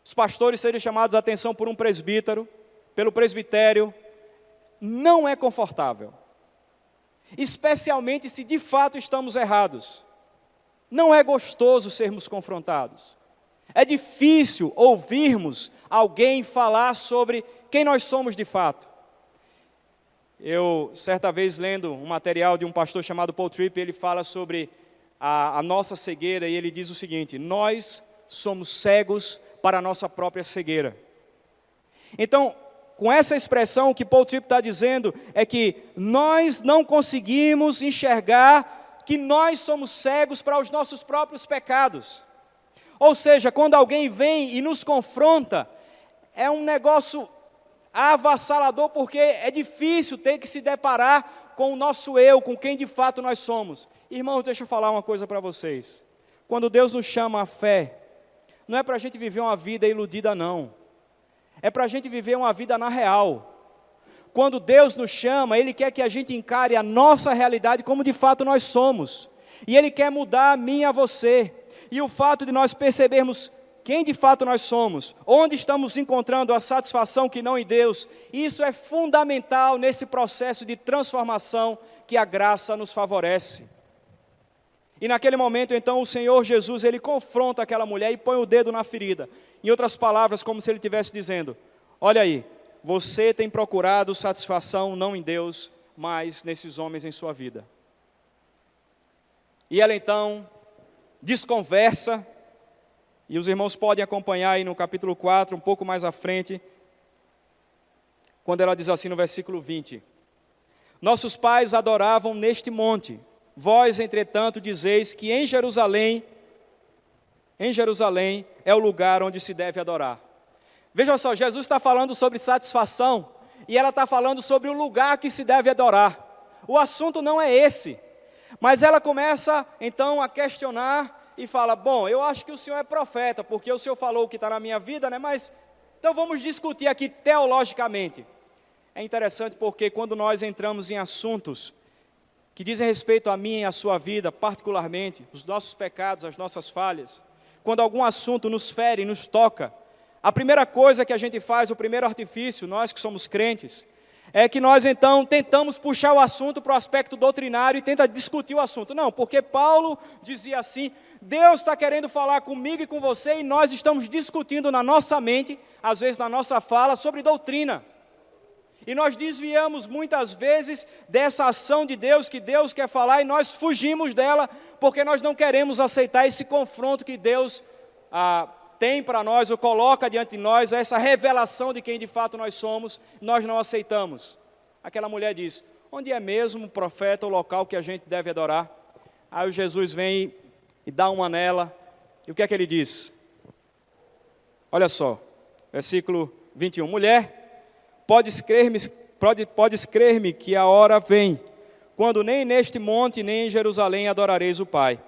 os pastores serem chamados a atenção por um presbítero, pelo presbitério, não é confortável. Especialmente se de fato estamos errados. Não é gostoso sermos confrontados. É difícil ouvirmos alguém falar sobre quem nós somos de fato. Eu, certa vez, lendo um material de um pastor chamado Paul Tripp, ele fala sobre a nossa cegueira, e ele diz o seguinte: nós somos cegos para a nossa própria cegueira. Então, com essa expressão, o que Paul Tripp está dizendo é que nós não conseguimos enxergar que nós somos cegos para os nossos próprios pecados. Ou seja, quando alguém vem e nos confronta, é um negócio avassalador, porque é difícil ter que se deparar com o nosso eu, com quem de fato nós somos. Irmãos, deixa eu falar uma coisa para vocês. Quando Deus nos chama à fé, não é para a gente viver uma vida iludida, não. É para a gente viver uma vida na real. Quando Deus nos chama, Ele quer que a gente encare a nossa realidade como de fato nós somos. E Ele quer mudar a mim e a você. E o fato de nós percebermos quem de fato nós somos, onde estamos encontrando a satisfação que não em Deus, isso é fundamental nesse processo de transformação que a graça nos favorece. E naquele momento, então, o Senhor Jesus, ele confronta aquela mulher e põe o dedo na ferida. Em outras palavras, como se ele estivesse dizendo: olha aí, você tem procurado satisfação não em Deus, mas nesses homens em sua vida. E ela então desconversa, e os irmãos podem acompanhar aí no capítulo 4, um pouco mais à frente, quando ela diz assim no versículo 20: nossos pais adoravam neste monte, vós, entretanto, dizeis que em Jerusalém é o lugar onde se deve adorar. Veja só, Jesus está falando sobre satisfação, e ela está falando sobre o lugar que se deve adorar. O assunto não é esse, mas ela começa então a questionar e fala: bom, eu acho que o senhor é profeta, porque o senhor falou o que está na minha vida, né? Mas então vamos discutir aqui teologicamente. É interessante porque quando nós entramos em assuntos que dizem respeito a mim e a sua vida, particularmente, os nossos pecados, as nossas falhas, quando algum assunto nos fere, nos toca, a primeira coisa que a gente faz, o primeiro artifício, nós que somos crentes, é que nós então tentamos puxar o assunto para o aspecto doutrinário e tenta discutir o assunto. Não, porque Paulo dizia assim: Deus está querendo falar comigo e com você, e nós estamos discutindo na nossa mente, às vezes na nossa fala, sobre doutrina. E nós desviamos muitas vezes dessa ação de Deus, que Deus quer falar, e nós fugimos dela, porque nós não queremos aceitar esse confronto que Deus tem para nós, ou coloca diante de nós, essa revelação de quem de fato nós somos, nós não aceitamos. Aquela mulher diz: onde é mesmo o profeta, o local que a gente deve adorar? Aí o Jesus vem e dá uma nela, e o que é que ele diz? Olha só, versículo 21, mulher, podes crer-me que a hora vem, quando nem neste monte, nem em Jerusalém adorareis o Pai.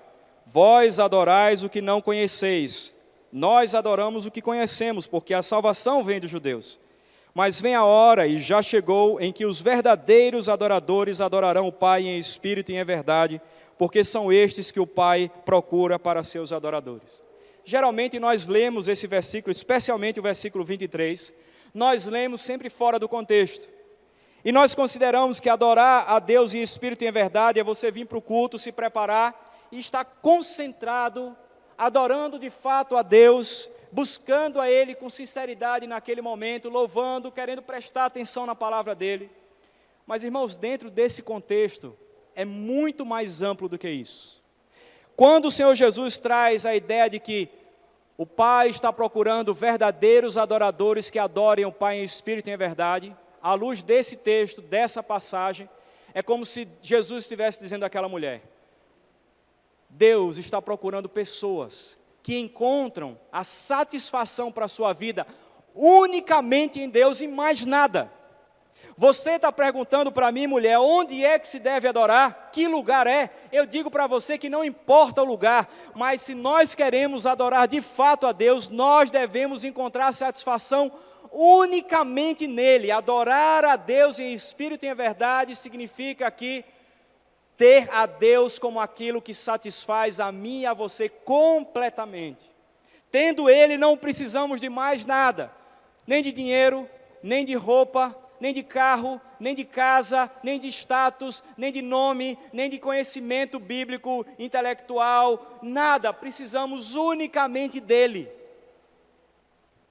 Vós adorais o que não conheceis, nós adoramos o que conhecemos, porque a salvação vem dos judeus. Mas vem a hora, e já chegou, em que os verdadeiros adoradores adorarão o Pai em espírito e em verdade, porque são estes que o Pai procura para seus adoradores. Geralmente nós lemos esse versículo, especialmente o versículo 23, nós lemos sempre fora do contexto. E nós consideramos que adorar a Deus em espírito e em verdade é você vir para o culto, se preparar e estar concentrado, adorando de fato a Deus, buscando a Ele com sinceridade naquele momento, louvando, querendo prestar atenção na palavra dEle. Mas, irmãos, dentro desse contexto, é muito mais amplo do que isso. Quando o Senhor Jesus traz a ideia de que o Pai está procurando verdadeiros adoradores que adorem o Pai em espírito e em verdade, à luz desse texto, dessa passagem, é como se Jesus estivesse dizendo àquela mulher: Deus está procurando pessoas que encontram a satisfação para a sua vida unicamente em Deus e mais nada. Você está perguntando para mim, mulher, onde é que se deve adorar? Que lugar é? Eu digo para você que não importa o lugar, mas se nós queremos adorar de fato a Deus, nós devemos encontrar satisfação unicamente nele. Adorar a Deus em espírito e em verdade significa aqui ter a Deus como aquilo que satisfaz a mim e a você completamente. Tendo Ele, não precisamos de mais nada, nem de dinheiro, nem de roupa, nem de carro, nem de casa, nem de status, nem de nome, nem de conhecimento bíblico, intelectual, nada, precisamos unicamente dEle.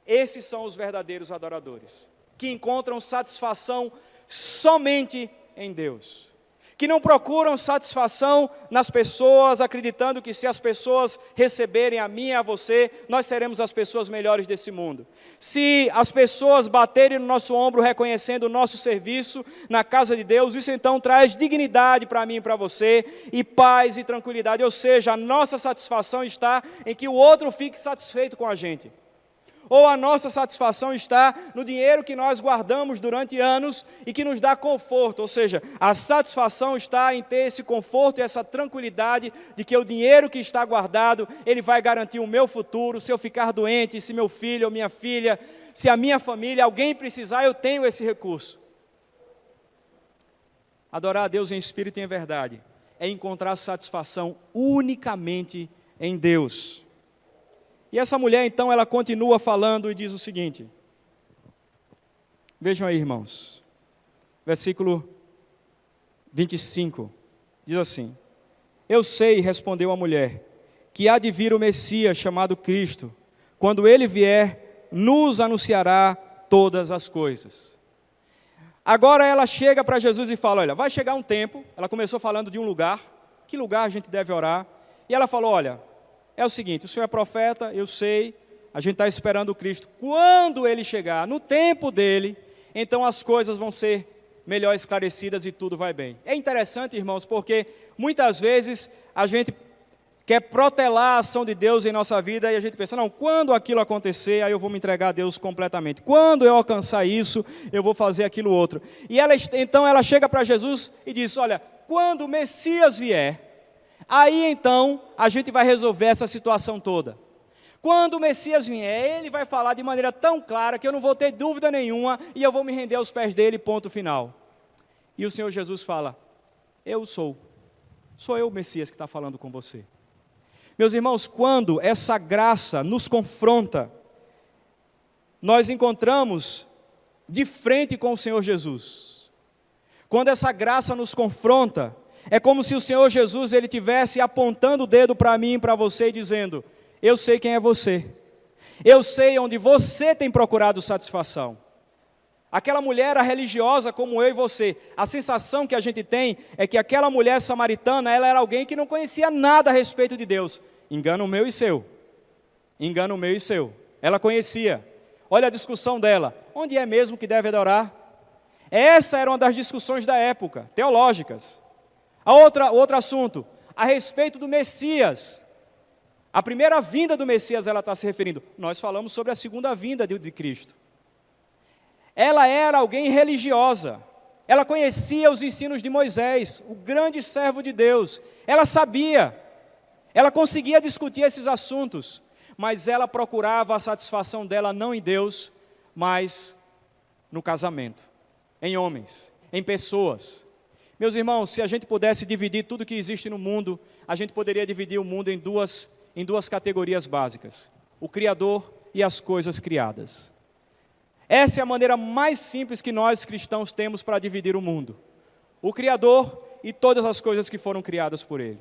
Esses são os verdadeiros adoradores, que encontram satisfação somente em Deus, que não procuram satisfação nas pessoas, acreditando que se as pessoas receberem a mim e a você, nós seremos as pessoas melhores desse mundo. Se as pessoas baterem no nosso ombro, reconhecendo o nosso serviço na casa de Deus, isso então traz dignidade para mim e para você, e paz e tranquilidade, ou seja, a nossa satisfação está em que o outro fique satisfeito com a gente. Ou a nossa satisfação está no dinheiro que nós guardamos durante anos e que nos dá conforto, ou seja, a satisfação está em ter esse conforto e essa tranquilidade de que o dinheiro que está guardado, ele vai garantir o meu futuro. Se eu ficar doente, se meu filho ou minha filha, se a minha família, alguém precisar, eu tenho esse recurso. Adorar a Deus em espírito e em verdade é encontrar satisfação unicamente em Deus. E essa mulher, então, ela continua falando e diz o seguinte. Vejam aí, irmãos. Versículo 25. Diz assim: Eu sei, respondeu a mulher, que há de vir o Messias, chamado Cristo. Quando ele vier, nos anunciará todas as coisas. Agora ela chega para Jesus e fala, olha, vai chegar um tempo, ela começou falando de um lugar, que lugar a gente deve orar, e ela falou, olha, é o seguinte, o senhor é profeta, eu sei, a gente está esperando o Cristo, quando ele chegar, no tempo dele, então as coisas vão ser melhor esclarecidas e tudo vai bem. É interessante, irmãos, porque muitas vezes a gente quer protelar a ação de Deus em nossa vida e a gente pensa, não, quando aquilo acontecer, aí eu vou me entregar a Deus completamente. Quando eu alcançar isso, eu vou fazer aquilo outro. E então ela chega para Jesus e diz, olha, quando o Messias vier, aí então a gente vai resolver essa situação toda. Quando o Messias vier, ele vai falar de maneira tão clara que eu não vou ter dúvida nenhuma e eu vou me render aos pés dele, ponto final. E o Senhor Jesus fala, eu sou eu o Messias que está falando com você. Meus irmãos, quando essa graça nos confronta, nós encontramos de frente com o Senhor Jesus. Quando essa graça nos confronta, é como se o Senhor Jesus ele estivesse apontando o dedo para mim e para você e dizendo, eu sei quem é você, eu sei onde você tem procurado satisfação. Aquela mulher era religiosa como eu e você, a sensação que a gente tem é que aquela mulher samaritana, ela era alguém que não conhecia nada a respeito de Deus. Engano meu e seu, engano meu e seu, ela conhecia, olha a discussão dela, onde é mesmo que deve adorar? Essa era uma das discussões da época, teológicas. Outro assunto, a respeito do Messias, a primeira vinda do Messias ela está se referindo, nós falamos sobre a segunda vinda de Cristo. Ela era alguém religiosa, ela conhecia os ensinos de Moisés, o grande servo de Deus, ela sabia, ela conseguia discutir esses assuntos, mas ela procurava a satisfação dela não em Deus, mas no casamento, em homens, em pessoas. Meus irmãos, se a gente pudesse dividir tudo que existe no mundo, a gente poderia dividir o mundo em duas categorias básicas, o Criador e as coisas criadas. Essa é a maneira mais simples que nós cristãos temos para dividir o mundo. O Criador e todas as coisas que foram criadas por Ele.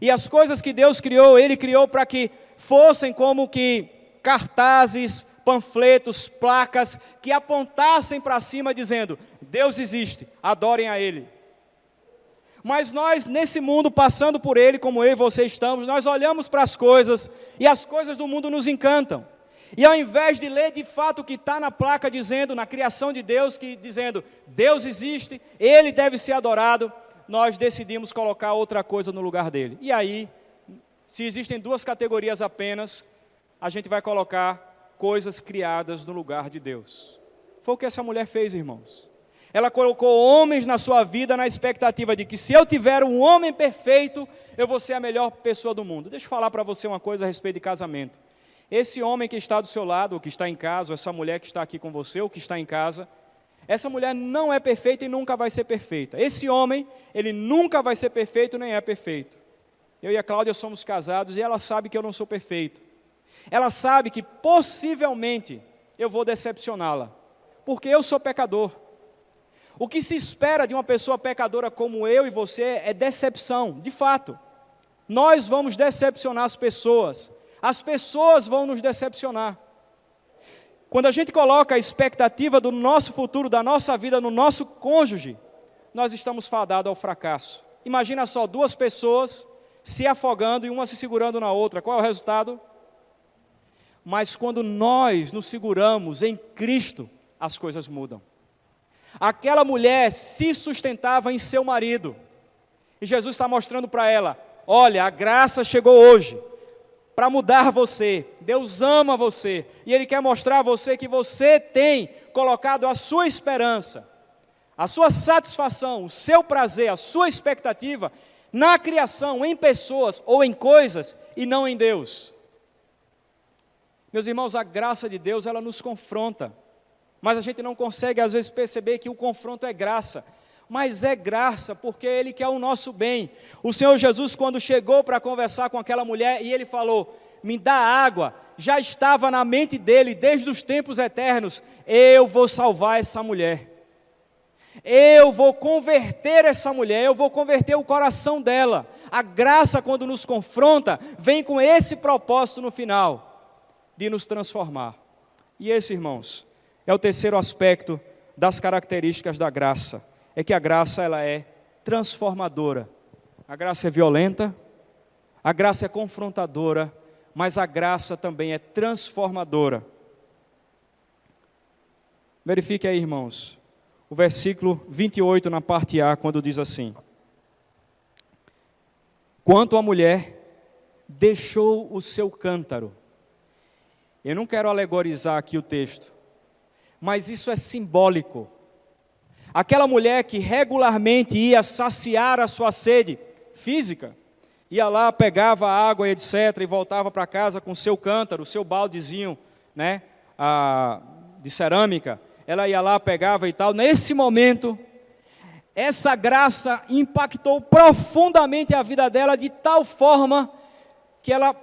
E as coisas que Deus criou, Ele criou para que fossem como que cartazes, panfletos, placas, que apontassem para cima dizendo, Deus existe, adorem a Ele. Mas nós, nesse mundo, passando por Ele, como eu e você estamos, nós olhamos para as coisas, e as coisas do mundo nos encantam. E ao invés de ler de fato o que está na placa dizendo, na criação de Deus, dizendo, Deus existe, Ele deve ser adorado, nós decidimos colocar outra coisa no lugar dele. E aí, se existem duas categorias apenas, a gente vai colocar coisas criadas no lugar de Deus. Foi o que essa mulher fez, irmãos. Ela colocou homens na sua vida na expectativa de que se eu tiver um homem perfeito, eu vou ser a melhor pessoa do mundo. Deixa eu falar para você uma coisa a respeito de casamento. Esse homem que está do seu lado, ou que está em casa, ou essa mulher que está aqui com você, ou que está em casa, essa mulher não é perfeita e nunca vai ser perfeita. Esse homem, ele nunca vai ser perfeito nem é perfeito. Eu e a Cláudia somos casados e ela sabe que eu não sou perfeito. Ela sabe que possivelmente eu vou decepcioná-la, porque eu sou pecador. O que se espera de uma pessoa pecadora como eu e você é decepção, de fato. Nós vamos decepcionar as pessoas vão nos decepcionar. Quando a gente coloca a expectativa do nosso futuro, da nossa vida no nosso cônjuge, nós estamos fadados ao fracasso. Imagina só, duas pessoas se afogando e uma se segurando na outra, qual é o resultado? Mas quando nós nos seguramos em Cristo, as coisas mudam. Aquela mulher se sustentava em seu marido, e Jesus está mostrando para ela, olha, a graça chegou hoje, para mudar você, Deus ama você, e Ele quer mostrar a você que você tem colocado a sua esperança, a sua satisfação, o seu prazer, a sua expectativa, na criação, em pessoas ou em coisas, e não em Deus. Meus irmãos, a graça de Deus, ela nos confronta, mas a gente não consegue às vezes perceber que o confronto é graça, mas é graça, porque Ele quer o nosso bem. O Senhor Jesus, quando chegou para conversar com aquela mulher, e Ele falou, me dá água, já estava na mente dele desde os tempos eternos: eu vou salvar essa mulher. Eu vou converter essa mulher, eu vou converter o coração dela. A graça, quando nos confronta, vem com esse propósito no final, de nos transformar. E esse, irmãos, é o terceiro aspecto das características da graça. É que a graça, ela é transformadora. A graça é violenta, a graça é confrontadora, mas a graça também é transformadora. Verifique aí, irmãos, o versículo 28 na parte A, quando diz assim: quanto a mulher deixou o seu cântaro. Eu não quero alegorizar aqui o texto, mas isso é simbólico. Aquela mulher que regularmente ia saciar a sua sede física, ia lá, pegava água, etc., e voltava para casa com o seu cântaro, o seu baldezinho, né, de cerâmica. Ela ia lá, pegava e tal. Nesse momento, essa graça impactou profundamente a vida dela, de tal forma que ela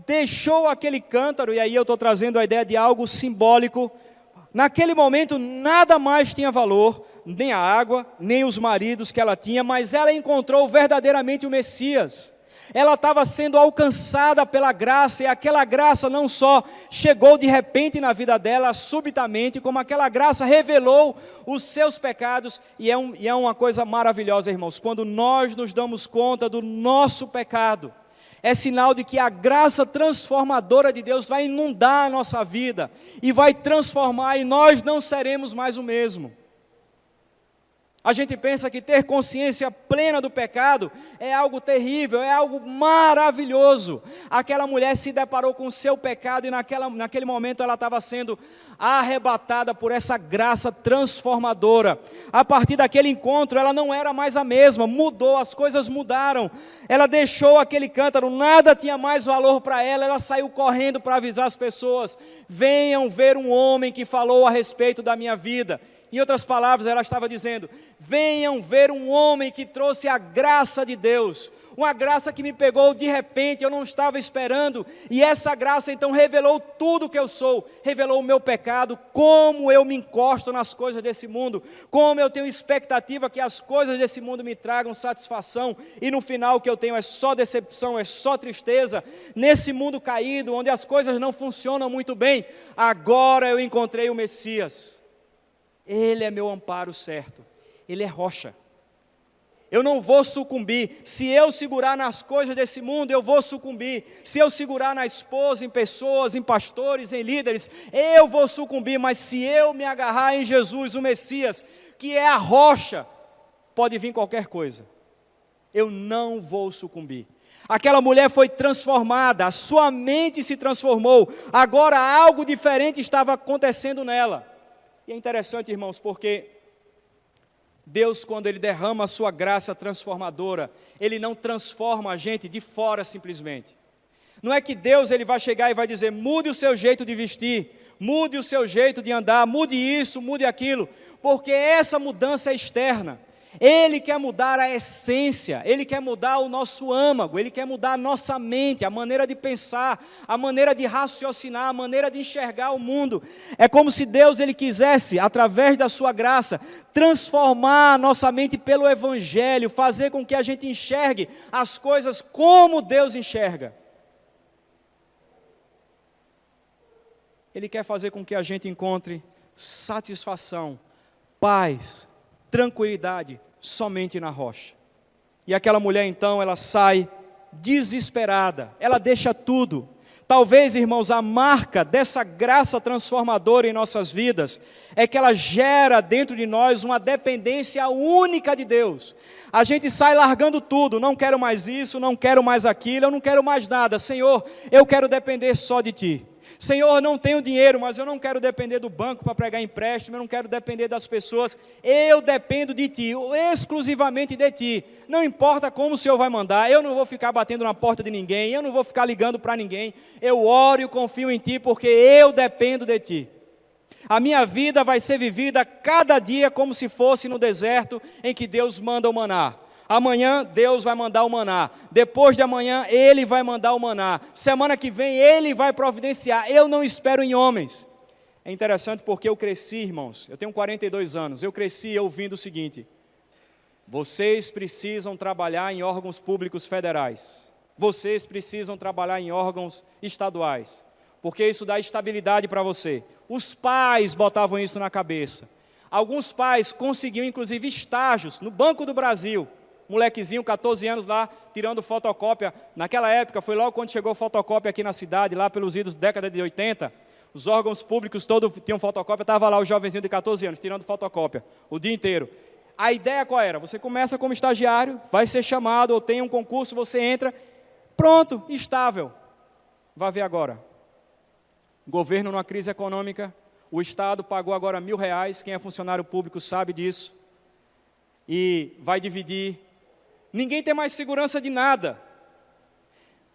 deixou aquele cântaro. E aí eu estou trazendo a ideia de algo simbólico. Naquele momento nada mais tinha valor, nem a água, nem os maridos que ela tinha, mas ela encontrou verdadeiramente o Messias. Ela estava sendo alcançada pela graça, e aquela graça não só chegou de repente na vida dela, subitamente, como aquela graça revelou os seus pecados. E é uma coisa maravilhosa, irmãos, quando nós nos damos conta do nosso pecado, é sinal de que a graça transformadora de Deus vai inundar a nossa vida, e vai transformar, e nós não seremos mais o mesmo. A gente pensa que ter consciência plena do pecado é algo terrível, é algo maravilhoso. Aquela mulher se deparou com o seu pecado, e naquele momento ela estava sendo arrebatada por essa graça transformadora. A partir daquele encontro ela não era mais a mesma, mudou, as coisas mudaram. Ela deixou aquele cântaro, nada tinha mais valor para ela. Ela saiu correndo para avisar as pessoas: venham ver um homem que falou a respeito da minha vida. Em outras palavras, ela estava dizendo: venham ver um homem que trouxe a graça de Deus, uma graça que me pegou de repente, eu não estava esperando, e essa graça então revelou tudo o que eu sou, revelou o meu pecado, como eu me encosto nas coisas desse mundo, como eu tenho expectativa que as coisas desse mundo me tragam satisfação, e no final o que eu tenho é só decepção, é só tristeza. Nesse mundo caído, onde as coisas não funcionam muito bem, agora eu encontrei o Messias. Ele é meu amparo certo, Ele é rocha. Eu não vou sucumbir. Se eu segurar nas coisas desse mundo, eu vou sucumbir. Se eu segurar na esposa, em pessoas, em pastores, em líderes, eu vou sucumbir. Mas se eu me agarrar em Jesus, o Messias, que é a rocha, pode vir qualquer coisa, eu não vou sucumbir. Aquela mulher foi transformada, a sua mente se transformou, agora algo diferente estava acontecendo nela. E é interessante, irmãos, porque Deus, quando Ele derrama a sua graça transformadora, Ele não transforma a gente de fora simplesmente. Não é que Deus ele vai chegar e vai dizer: mude o seu jeito de vestir, mude o seu jeito de andar, mude isso, mude aquilo, porque essa mudança é externa. Ele quer mudar a essência, Ele quer mudar o nosso âmago, Ele quer mudar a nossa mente, a maneira de pensar, a maneira de raciocinar, a maneira de enxergar o mundo. É como se Deus ele quisesse, através da sua graça, transformar a nossa mente pelo Evangelho, fazer com que a gente enxergue as coisas como Deus enxerga. Ele quer fazer com que a gente encontre satisfação, paz, tranquilidade, somente na rocha. E aquela mulher então, ela sai desesperada, ela deixa tudo. Talvez, irmãos, a marca dessa graça transformadora em nossas vidas é que ela gera dentro de nós uma dependência única de Deus. A gente sai largando tudo: não quero mais isso, não quero mais aquilo, eu não quero mais nada. Senhor, eu quero depender só de Ti. Senhor, não tenho dinheiro, mas eu não quero depender do banco para pegar empréstimo, eu não quero depender das pessoas, eu dependo de Ti, exclusivamente de Ti. Não importa como o Senhor vai mandar, eu não vou ficar batendo na porta de ninguém, eu não vou ficar ligando para ninguém, eu oro e confio em Ti, porque eu dependo de Ti. A minha vida vai ser vivida cada dia como se fosse no deserto em que Deus manda o maná. Amanhã Deus vai mandar o maná. Depois de amanhã Ele vai mandar o maná. Semana que vem Ele vai providenciar. Eu não espero em homens. É interessante porque eu cresci, irmãos. Eu tenho 42 anos. Eu cresci ouvindo o seguinte: vocês precisam trabalhar em órgãos públicos federais. Vocês precisam trabalhar em órgãos estaduais, porque isso dá estabilidade para você. Os pais botavam isso na cabeça. Alguns pais conseguiam, inclusive, estágios no Banco do Brasil. Molequezinho, 14 anos lá, tirando fotocópia. Naquela época, foi logo quando chegou fotocópia aqui na cidade, lá pelos idos da década de 80. Os órgãos públicos todos tinham fotocópia, estava lá o jovenzinho de 14 anos, tirando fotocópia, o dia inteiro. A ideia qual era? Você começa como estagiário, vai ser chamado, ou tem um concurso, você entra, pronto, estável. Vai ver agora. Governo numa crise econômica, o Estado pagou agora R$1.000, quem é funcionário público sabe disso, e vai dividir. Ninguém tem mais segurança de nada.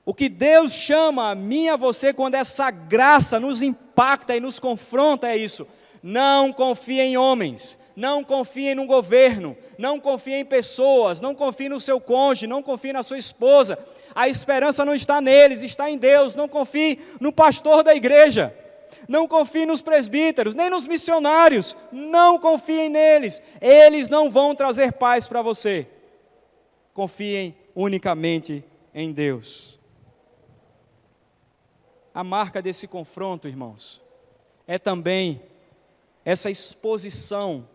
O que Deus chama a mim e a você, quando essa graça nos impacta e nos confronta, é isso: não confie em homens, não confie no governo, não confie em pessoas, não confie no seu cônjuge, não confie na sua esposa. A esperança não está neles, está em Deus. Não confie no pastor da igreja, não confie nos presbíteros, nem nos missionários. Não confiem neles, eles não vão trazer paz para você. Confiem unicamente em Deus. A marca desse confronto, irmãos, é também essa exposição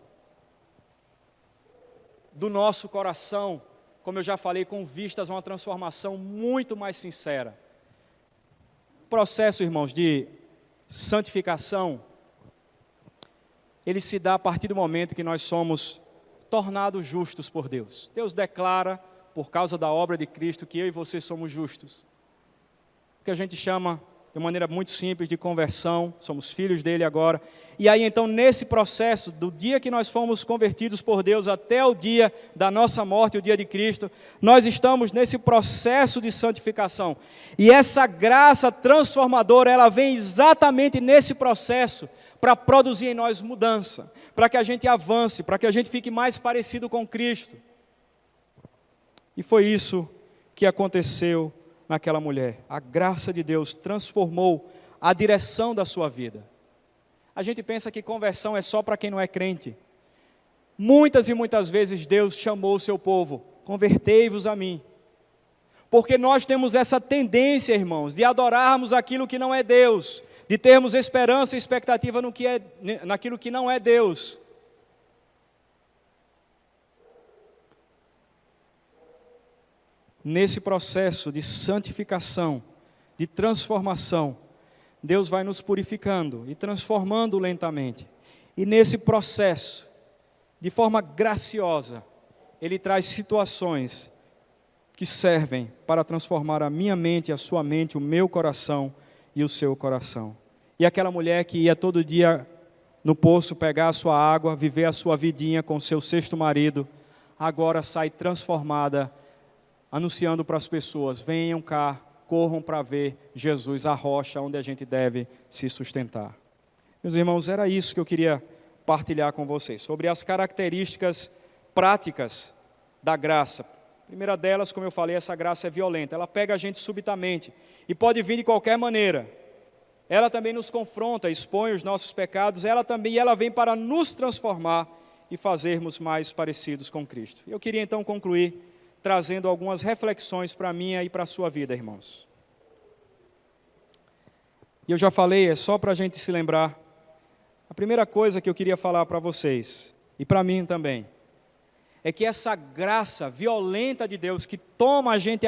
do nosso coração, como eu já falei, com vistas a uma transformação muito mais sincera. O processo, irmãos, de santificação, ele se dá a partir do momento que nós somos tornados justos por Deus. Deus declara, por causa da obra de Cristo, que eu e você somos justos. O que a gente chama, de maneira muito simples, de conversão, somos filhos dele agora. E aí então, nesse processo, do dia que nós fomos convertidos por Deus até o dia da nossa morte, o dia de Cristo, nós estamos nesse processo de santificação. E essa graça transformadora, ela vem exatamente nesse processo para produzir em nós mudança, para que a gente avance, para que a gente fique mais parecido com Cristo. E foi isso que aconteceu naquela mulher. A graça de Deus transformou a direção da sua vida. A gente pensa que conversão é só para quem não é crente. Muitas e muitas vezes Deus chamou o seu povo: convertei-vos a mim. Porque nós temos essa tendência, irmãos, de adorarmos aquilo que não é Deus, de termos esperança e expectativa naquilo que não é Deus. Nesse processo de santificação, de transformação, Deus vai nos purificando e transformando lentamente. E nesse processo, de forma graciosa, Ele traz situações que servem para transformar a minha mente, a sua mente, o meu coração e o seu coração. E aquela mulher que ia todo dia no poço pegar a sua água, viver a sua vidinha com o seu sexto marido, agora sai transformada, anunciando para as pessoas: venham cá, corram para ver Jesus, a rocha onde a gente deve se sustentar. Meus irmãos, era isso que eu queria partilhar com vocês, sobre as características práticas da graça. A primeira delas, como eu falei, essa graça é violenta, ela pega a gente subitamente e pode vir de qualquer maneira. Ela também nos confronta, expõe os nossos pecados, ela vem para nos transformar e fazermos mais parecidos com Cristo. Eu queria então concluir trazendo algumas reflexões para a minha e para a sua vida, irmãos. E eu já falei, é só para a gente se lembrar. A primeira coisa que eu queria falar para vocês, e para mim também, é que essa graça violenta de Deus, que toma a gente,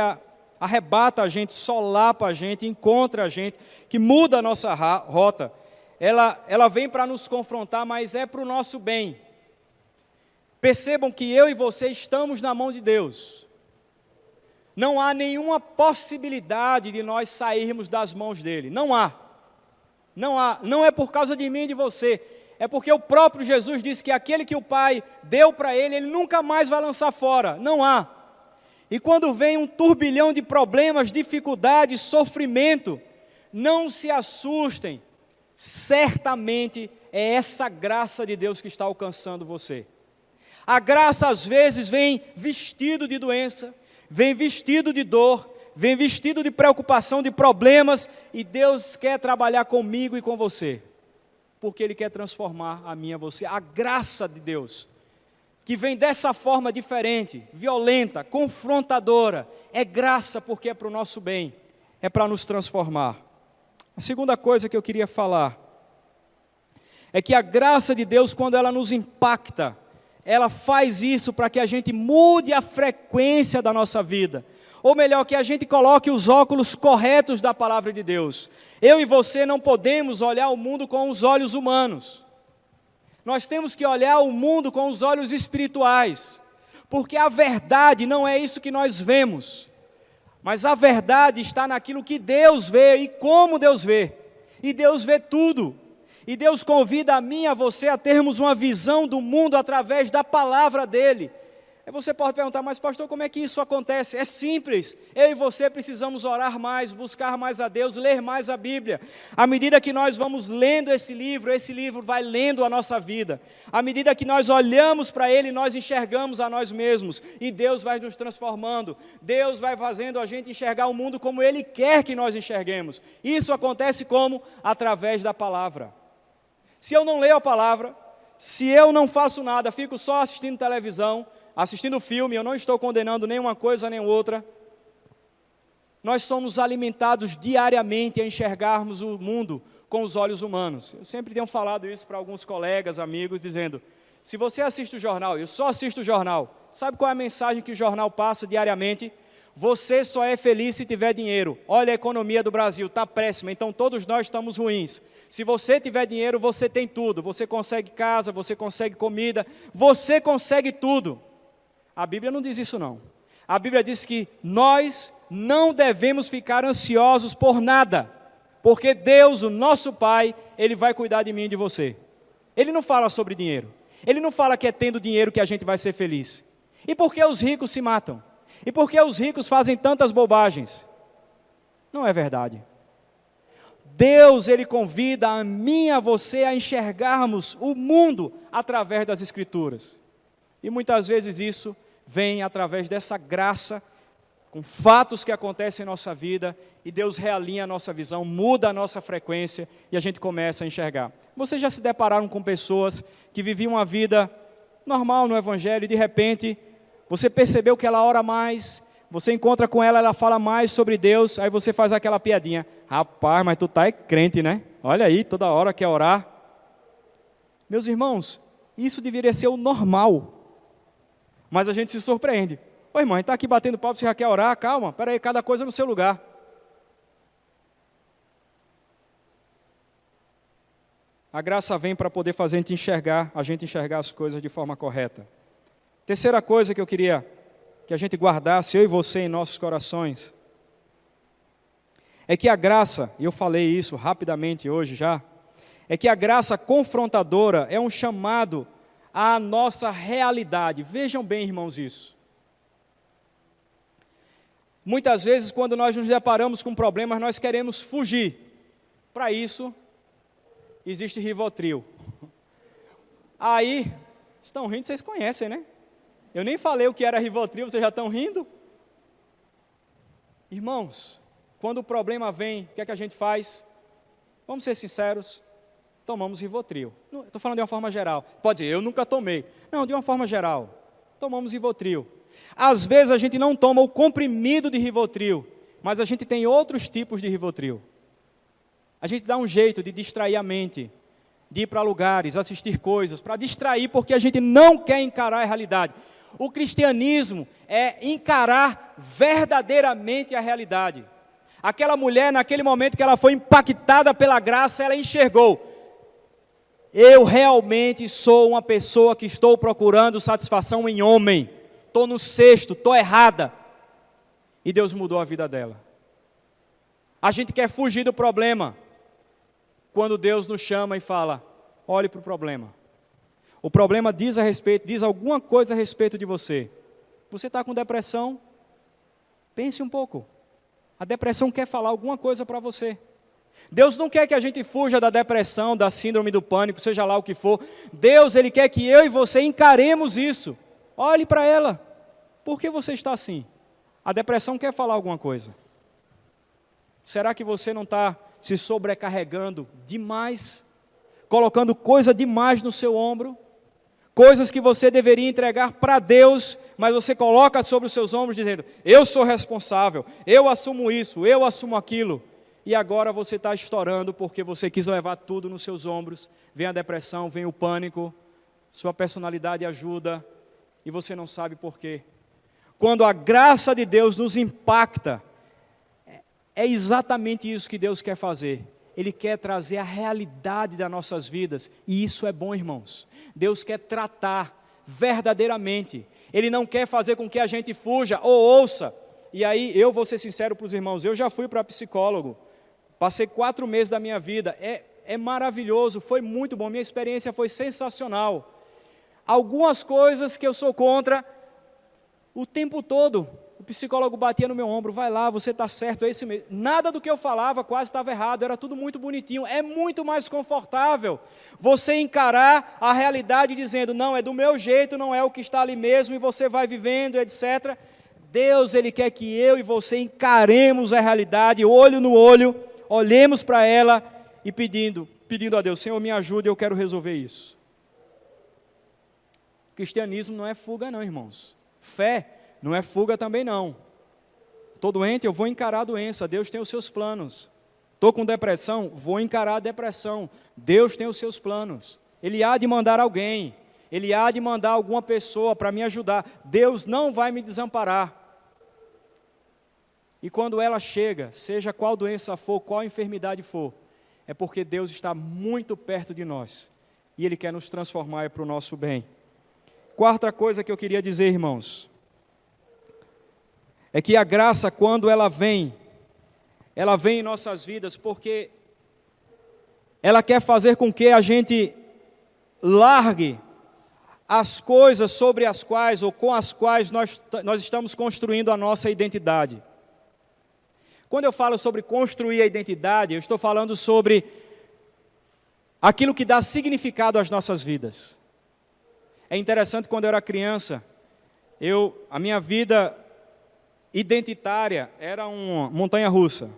arrebata a gente, solapa a gente, encontra a gente, que muda a nossa rota, ela vem para nos confrontar, mas é para o nosso bem. Percebam que eu e você estamos na mão de Deus. Não há nenhuma possibilidade de nós sairmos das mãos dele. Não há. Não é por causa de mim e de você. É porque o próprio Jesus disse que aquele que o Pai deu para ele, ele nunca mais vai lançar fora. Não há. E quando vem um turbilhão de problemas, dificuldades, sofrimento, não se assustem. Certamente é essa graça de Deus que está alcançando você. A graça às vezes vem vestido de doença, vem vestido de dor, vem vestido de preocupação, de problemas, e Deus quer trabalhar comigo e com você, porque Ele quer transformar a mim e a você. A graça de Deus, que vem dessa forma diferente, violenta, confrontadora, é graça porque é para o nosso bem, é para nos transformar. A segunda coisa que eu queria falar é que a graça de Deus, quando ela nos impacta, ela faz isso para que a gente mude a frequência da nossa vida. Ou melhor, que a gente coloque os óculos corretos da palavra de Deus. Eu e você não podemos olhar o mundo com os olhos humanos. Nós temos que olhar o mundo com os olhos espirituais. Porque a verdade não é isso que nós vemos. Mas a verdade está naquilo que Deus vê e como Deus vê. E Deus vê tudo. E Deus convida a mim e a você a termos uma visão do mundo através da palavra dEle. Aí você pode perguntar, mas pastor, como é que isso acontece? É simples, eu e você precisamos orar mais, buscar mais a Deus, ler mais a Bíblia. À medida que nós vamos lendo esse livro vai lendo a nossa vida. À medida que nós olhamos para Ele, nós enxergamos a nós mesmos, e Deus vai nos transformando. Deus vai fazendo a gente enxergar o mundo como Ele quer que nós enxerguemos. Isso acontece como? Através da palavra. Se eu não leio a palavra, se eu não faço nada, fico só assistindo televisão, assistindo filme, eu não estou condenando nem uma coisa nem outra. Nós somos alimentados diariamente a enxergarmos o mundo com os olhos humanos. Eu sempre tenho falado isso para alguns colegas, amigos, dizendo, se você assiste o jornal, eu só assisto o jornal, sabe qual é a mensagem que o jornal passa diariamente? Você só é feliz se tiver dinheiro. Olha a economia do Brasil, está péssima, então todos nós estamos ruins. Se você tiver dinheiro, você tem tudo. Você consegue casa, você consegue comida, você consegue tudo. A Bíblia não diz isso não. A Bíblia diz que nós não devemos ficar ansiosos por nada, porque Deus, o nosso Pai, Ele vai cuidar de mim e de você. Ele não fala sobre dinheiro. Ele não fala que é tendo dinheiro que a gente vai ser feliz. E por que os ricos se matam? E por que os ricos fazem tantas bobagens? Não é verdade. Deus, Ele convida a mim e a você a enxergarmos o mundo através das Escrituras. E muitas vezes isso vem através dessa graça, com fatos que acontecem em nossa vida, e Deus realinha a nossa visão, muda a nossa frequência, e a gente começa a enxergar. Vocês já se depararam com pessoas que viviam uma vida normal no Evangelho, e de repente, você percebeu que ela ora mais, você encontra com ela, ela fala mais sobre Deus, aí você faz aquela piadinha, rapaz, mas tu tá é crente, né? Olha aí, toda hora quer orar. Meus irmãos, isso deveria ser o normal, mas a gente se surpreende. Ô irmão, a gente está aqui batendo papo, você já quer orar? Calma, espera aí, cada coisa no seu lugar. A graça vem para poder fazer a gente enxergar as coisas de forma correta. Terceira coisa que eu queria que a gente guardasse, eu e você, em nossos corações, é que a graça, e eu falei isso rapidamente hoje já, é que a graça confrontadora é um chamado à nossa realidade. Vejam bem, irmãos, isso. Muitas vezes, quando nós nos deparamos com problemas, nós queremos fugir. Para isso, existe Rivotril. Aí, estão rindo, vocês conhecem, né? Eu nem falei o que era Rivotril, vocês já estão rindo? Irmãos, quando o problema vem, o que é que a gente faz? Vamos ser sinceros, tomamos Rivotril. Estou falando de uma forma geral. Pode dizer, eu nunca tomei. Não, de uma forma geral. Tomamos Rivotril. Às vezes a gente não toma o comprimido de Rivotril, mas a gente tem outros tipos de Rivotril. A gente dá um jeito de distrair a mente, de ir para lugares, assistir coisas, para distrair, porque a gente não quer encarar a realidade. O cristianismo é encarar verdadeiramente a realidade. Aquela mulher, naquele momento que ela foi impactada pela graça, ela enxergou. Eu realmente sou uma pessoa que estou procurando satisfação em homem. Estou no cesto, estou errada. E Deus mudou a vida dela. A gente quer fugir do problema, quando Deus nos chama e fala, olhe para o problema. O problema diz alguma coisa a respeito de você. Você está com depressão? Pense um pouco. A depressão quer falar alguma coisa para você. Deus não quer que a gente fuja da depressão, da síndrome do pânico, seja lá o que for. Deus, Ele quer que eu e você encaremos isso. Olhe para ela. Por que você está assim? A depressão quer falar alguma coisa. Será que você não está se sobrecarregando demais? Colocando coisa demais no seu ombro? Coisas que você deveria entregar para Deus, mas você coloca sobre os seus ombros dizendo, eu sou responsável, eu assumo isso, eu assumo aquilo. E agora você está estourando porque você quis levar tudo nos seus ombros. Vem a depressão, vem o pânico, sua personalidade ajuda e você não sabe por quê. Quando a graça de Deus nos impacta, é exatamente isso que Deus quer fazer. Ele quer trazer a realidade das nossas vidas. E isso é bom, irmãos. Deus quer tratar verdadeiramente. Ele não quer fazer com que a gente fuja ou ouça. E aí, eu vou ser sincero para os irmãos, eu já fui para psicólogo. Passei 4 meses da minha vida. É maravilhoso, foi muito bom. Minha experiência foi sensacional. Algumas coisas que eu sou contra, o tempo todo, o psicólogo batia no meu ombro, vai lá, você está certo, é isso mesmo. Nada do que eu falava quase estava errado, era tudo muito bonitinho. É muito mais confortável você encarar a realidade dizendo, não, é do meu jeito, não é o que está ali mesmo, e você vai vivendo, etc. Deus, Ele quer que eu e você encaremos a realidade, olho no olho, olhemos para ela e pedindo a Deus, Senhor, me ajude, eu quero resolver isso. Cristianismo não é fuga não, irmãos. Fé não é fuga também não. Estou doente, eu vou encarar a doença, Deus tem os seus planos. Estou com depressão, vou encarar a depressão, Deus tem os seus planos. Ele há de mandar alguém, Ele há de mandar alguma pessoa para me ajudar. Deus não vai me desamparar. E quando ela chega, seja qual doença for, qual enfermidade for, é porque Deus está muito perto de nós. E Ele quer nos transformar para o nosso bem. Quarta coisa que eu queria dizer, irmãos, é que a graça, quando ela vem em nossas vidas, porque ela quer fazer com que a gente largue as coisas sobre as quais, ou com as quais nós estamos construindo a nossa identidade. Quando eu falo sobre construir a identidade, eu estou falando sobre aquilo que dá significado às nossas vidas. É interessante, quando eu era criança, a minha vida identitária era uma montanha-russa.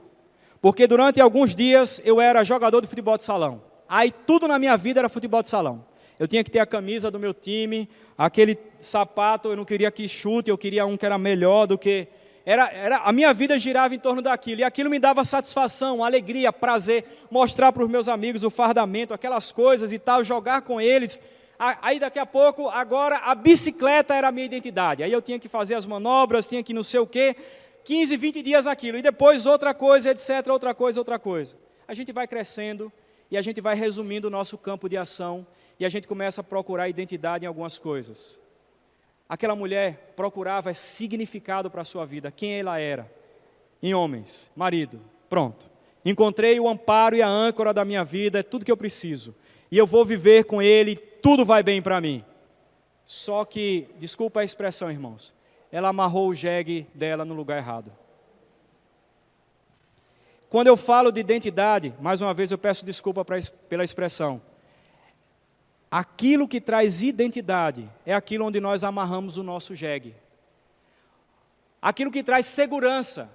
Porque durante alguns dias eu era jogador de futebol de salão. Aí tudo na minha vida era futebol de salão. Eu tinha que ter a camisa do meu time, aquele sapato, eu não queria que chute, eu queria um que era melhor do que... A minha vida girava em torno daquilo, e aquilo me dava satisfação, alegria, prazer, mostrar para os meus amigos o fardamento, aquelas coisas e tal, jogar com eles. Aí daqui a pouco, agora a bicicleta era a minha identidade, aí eu tinha que fazer as manobras, tinha que não sei o quê, 15, 20 dias naquilo, e depois outra coisa, etc, outra coisa. A gente vai crescendo, e a gente vai resumindo o nosso campo de ação, e a gente começa a procurar identidade em algumas coisas. Aquela mulher procurava significado para a sua vida, quem ela era, em homens, marido, pronto. Encontrei o amparo e a âncora da minha vida, é tudo que eu preciso. E eu vou viver com ele, tudo vai bem para mim. Só que, desculpa a expressão, irmãos, ela amarrou o jegue dela no lugar errado. Quando eu falo de identidade, mais uma vez eu peço desculpa pela expressão. Aquilo que traz identidade é aquilo onde nós amarramos o nosso jegue. Aquilo que traz segurança,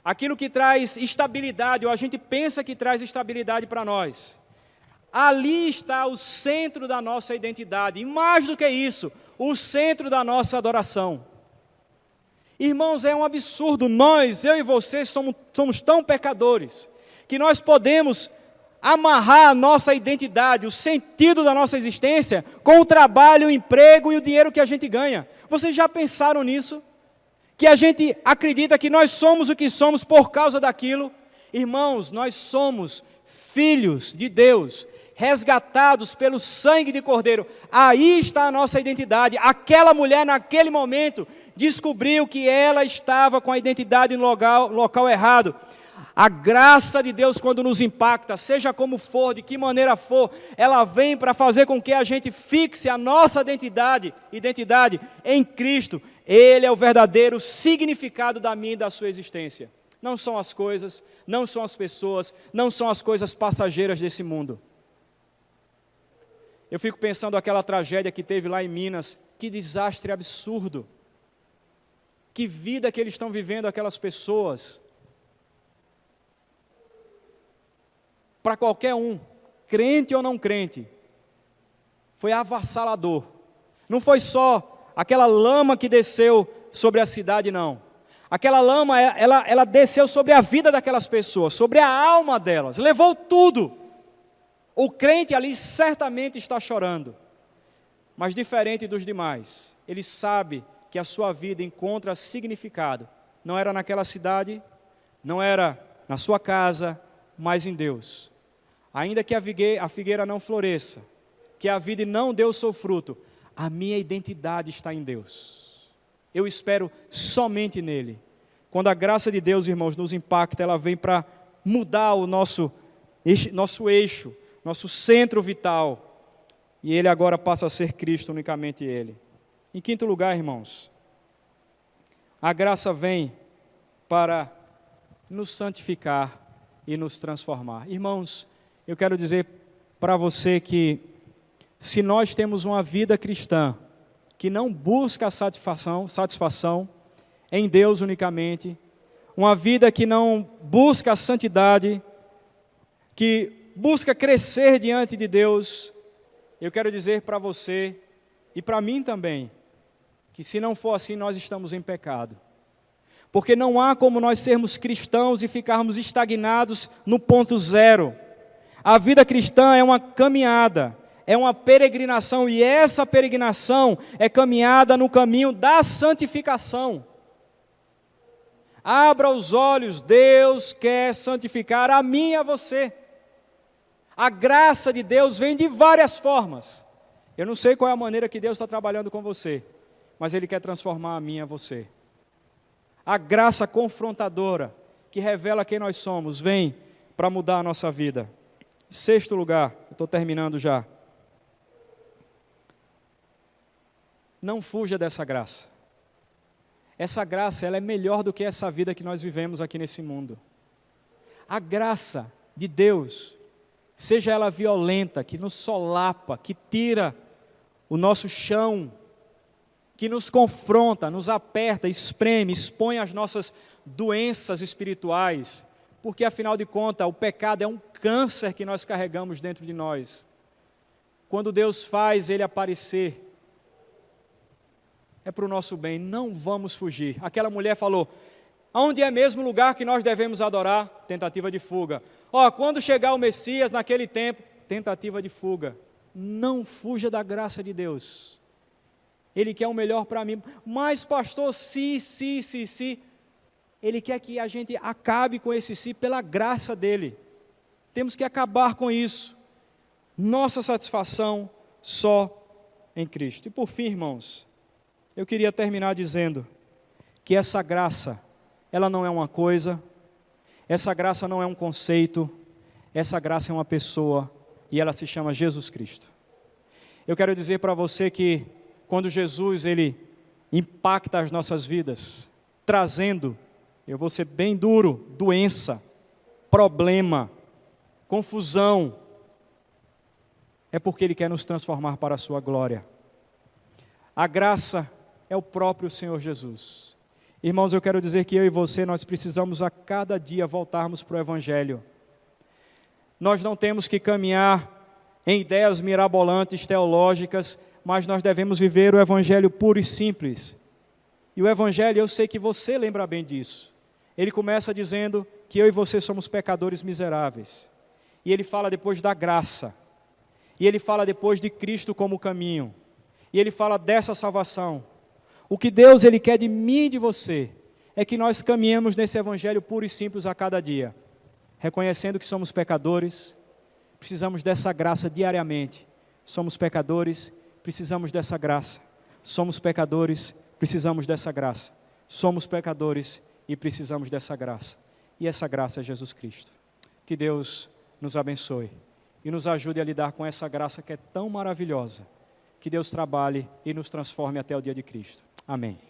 aquilo que traz estabilidade, ou a gente pensa que traz estabilidade para nós. Ali está o centro da nossa identidade, e mais do que isso, o centro da nossa adoração. Irmãos, é um absurdo, eu e você somos tão pecadores, que nós podemos amarrar a nossa identidade, o sentido da nossa existência, com o trabalho, o emprego e o dinheiro que a gente ganha. Vocês já pensaram nisso? Que a gente acredita que nós somos o que somos por causa daquilo? Irmãos, nós somos filhos de Deus, resgatados pelo sangue de Cordeiro. Aí está a nossa identidade. Aquela mulher, naquele momento, descobriu que ela estava com a identidade no local errado. A graça de Deus, quando nos impacta, seja como for, de que maneira for, ela vem para fazer com que a gente fixe a nossa identidade em Cristo. Ele é o verdadeiro significado da minha e da sua existência. Não são as coisas, não são as pessoas, não são as coisas passageiras desse mundo. Eu fico pensando aquela tragédia que teve lá em Minas, que desastre absurdo. Que vida que eles estão vivendo aquelas pessoas. Para qualquer um, crente ou não crente, foi avassalador. Não foi só aquela lama que desceu sobre a cidade, não. Aquela lama, ela desceu sobre a vida daquelas pessoas, sobre a alma delas, levou tudo. O crente ali certamente está chorando, mas diferente dos demais, ele sabe que a sua vida encontra significado. Não era naquela cidade, não era na sua casa, mas em Deus. Ainda que a figueira não floresça, que a vida não dê o seu fruto, a minha identidade está em Deus. Eu espero somente nele. Quando a graça de Deus, irmãos, nos impacta, ela vem para mudar o nosso eixo, nosso centro vital. E ele agora passa a ser Cristo, unicamente ele. Em quinto lugar, irmãos, a graça vem para nos santificar e nos transformar. Irmãos, eu quero dizer para você que se nós temos uma vida cristã que não busca a satisfação em Deus unicamente, uma vida que não busca a santidade, que busca crescer diante de Deus, eu quero dizer para você e para mim também, que se não for assim, nós estamos em pecado. Porque não há como nós sermos cristãos e ficarmos estagnados no ponto zero. A vida cristã é uma caminhada, é uma peregrinação, e essa peregrinação é caminhada no caminho da santificação. Abra os olhos, Deus quer santificar a mim e a você. A graça de Deus vem de várias formas. Eu não sei qual é a maneira que Deus está trabalhando com você, mas Ele quer transformar a mim e a você. A graça confrontadora, que revela quem nós somos, vem para mudar a nossa vida. Em sexto lugar, eu estou terminando já. Não fuja dessa graça. Essa graça, ela é melhor do que essa vida que nós vivemos aqui nesse mundo. A graça de Deus, seja ela violenta, que nos solapa, que tira o nosso chão, que nos confronta, nos aperta, espreme, expõe as nossas doenças espirituais, porque afinal de contas o pecado é um câncer que nós carregamos dentro de nós. Quando Deus faz ele aparecer, é para o nosso bem, não vamos fugir. Aquela mulher falou, aonde é mesmo o lugar que nós devemos adorar? Tentativa de fuga. Quando chegar o Messias naquele tempo, tentativa de fuga. Não fuja da graça de Deus. Ele quer o melhor para mim. Mas pastor, se. Ele quer que a gente acabe com esse si pela graça dele. Temos que acabar com isso. Nossa satisfação só em Cristo. E por fim, irmãos, eu queria terminar dizendo que essa graça, ela não é uma coisa, essa graça não é um conceito, essa graça é uma pessoa e ela se chama Jesus Cristo. Eu quero dizer para você que quando Jesus ele impacta as nossas vidas, trazendo, eu vou ser bem duro, doença, problema, confusão, é porque Ele quer nos transformar para a sua glória. A graça é o próprio Senhor Jesus. Irmãos, eu quero dizer que eu e você, nós precisamos a cada dia voltarmos para o Evangelho. Nós não temos que caminhar em ideias mirabolantes, teológicas, mas nós devemos viver o Evangelho puro e simples. E o Evangelho, eu sei que você lembra bem disso. Ele começa dizendo que eu e você somos pecadores miseráveis. E ele fala depois da graça. E ele fala depois de Cristo como caminho. E ele fala dessa salvação. O que Deus ele quer de mim e de você é que nós caminhemos nesse Evangelho puro e simples a cada dia. Reconhecendo que somos pecadores, precisamos dessa graça diariamente. Somos pecadores, precisamos dessa graça. Somos pecadores, precisamos dessa graça. Somos pecadores e precisamos dessa graça. E essa graça é Jesus Cristo. Que Deus nos abençoe e nos ajude a lidar com essa graça que é tão maravilhosa. Que Deus trabalhe e nos transforme até o dia de Cristo. Amém.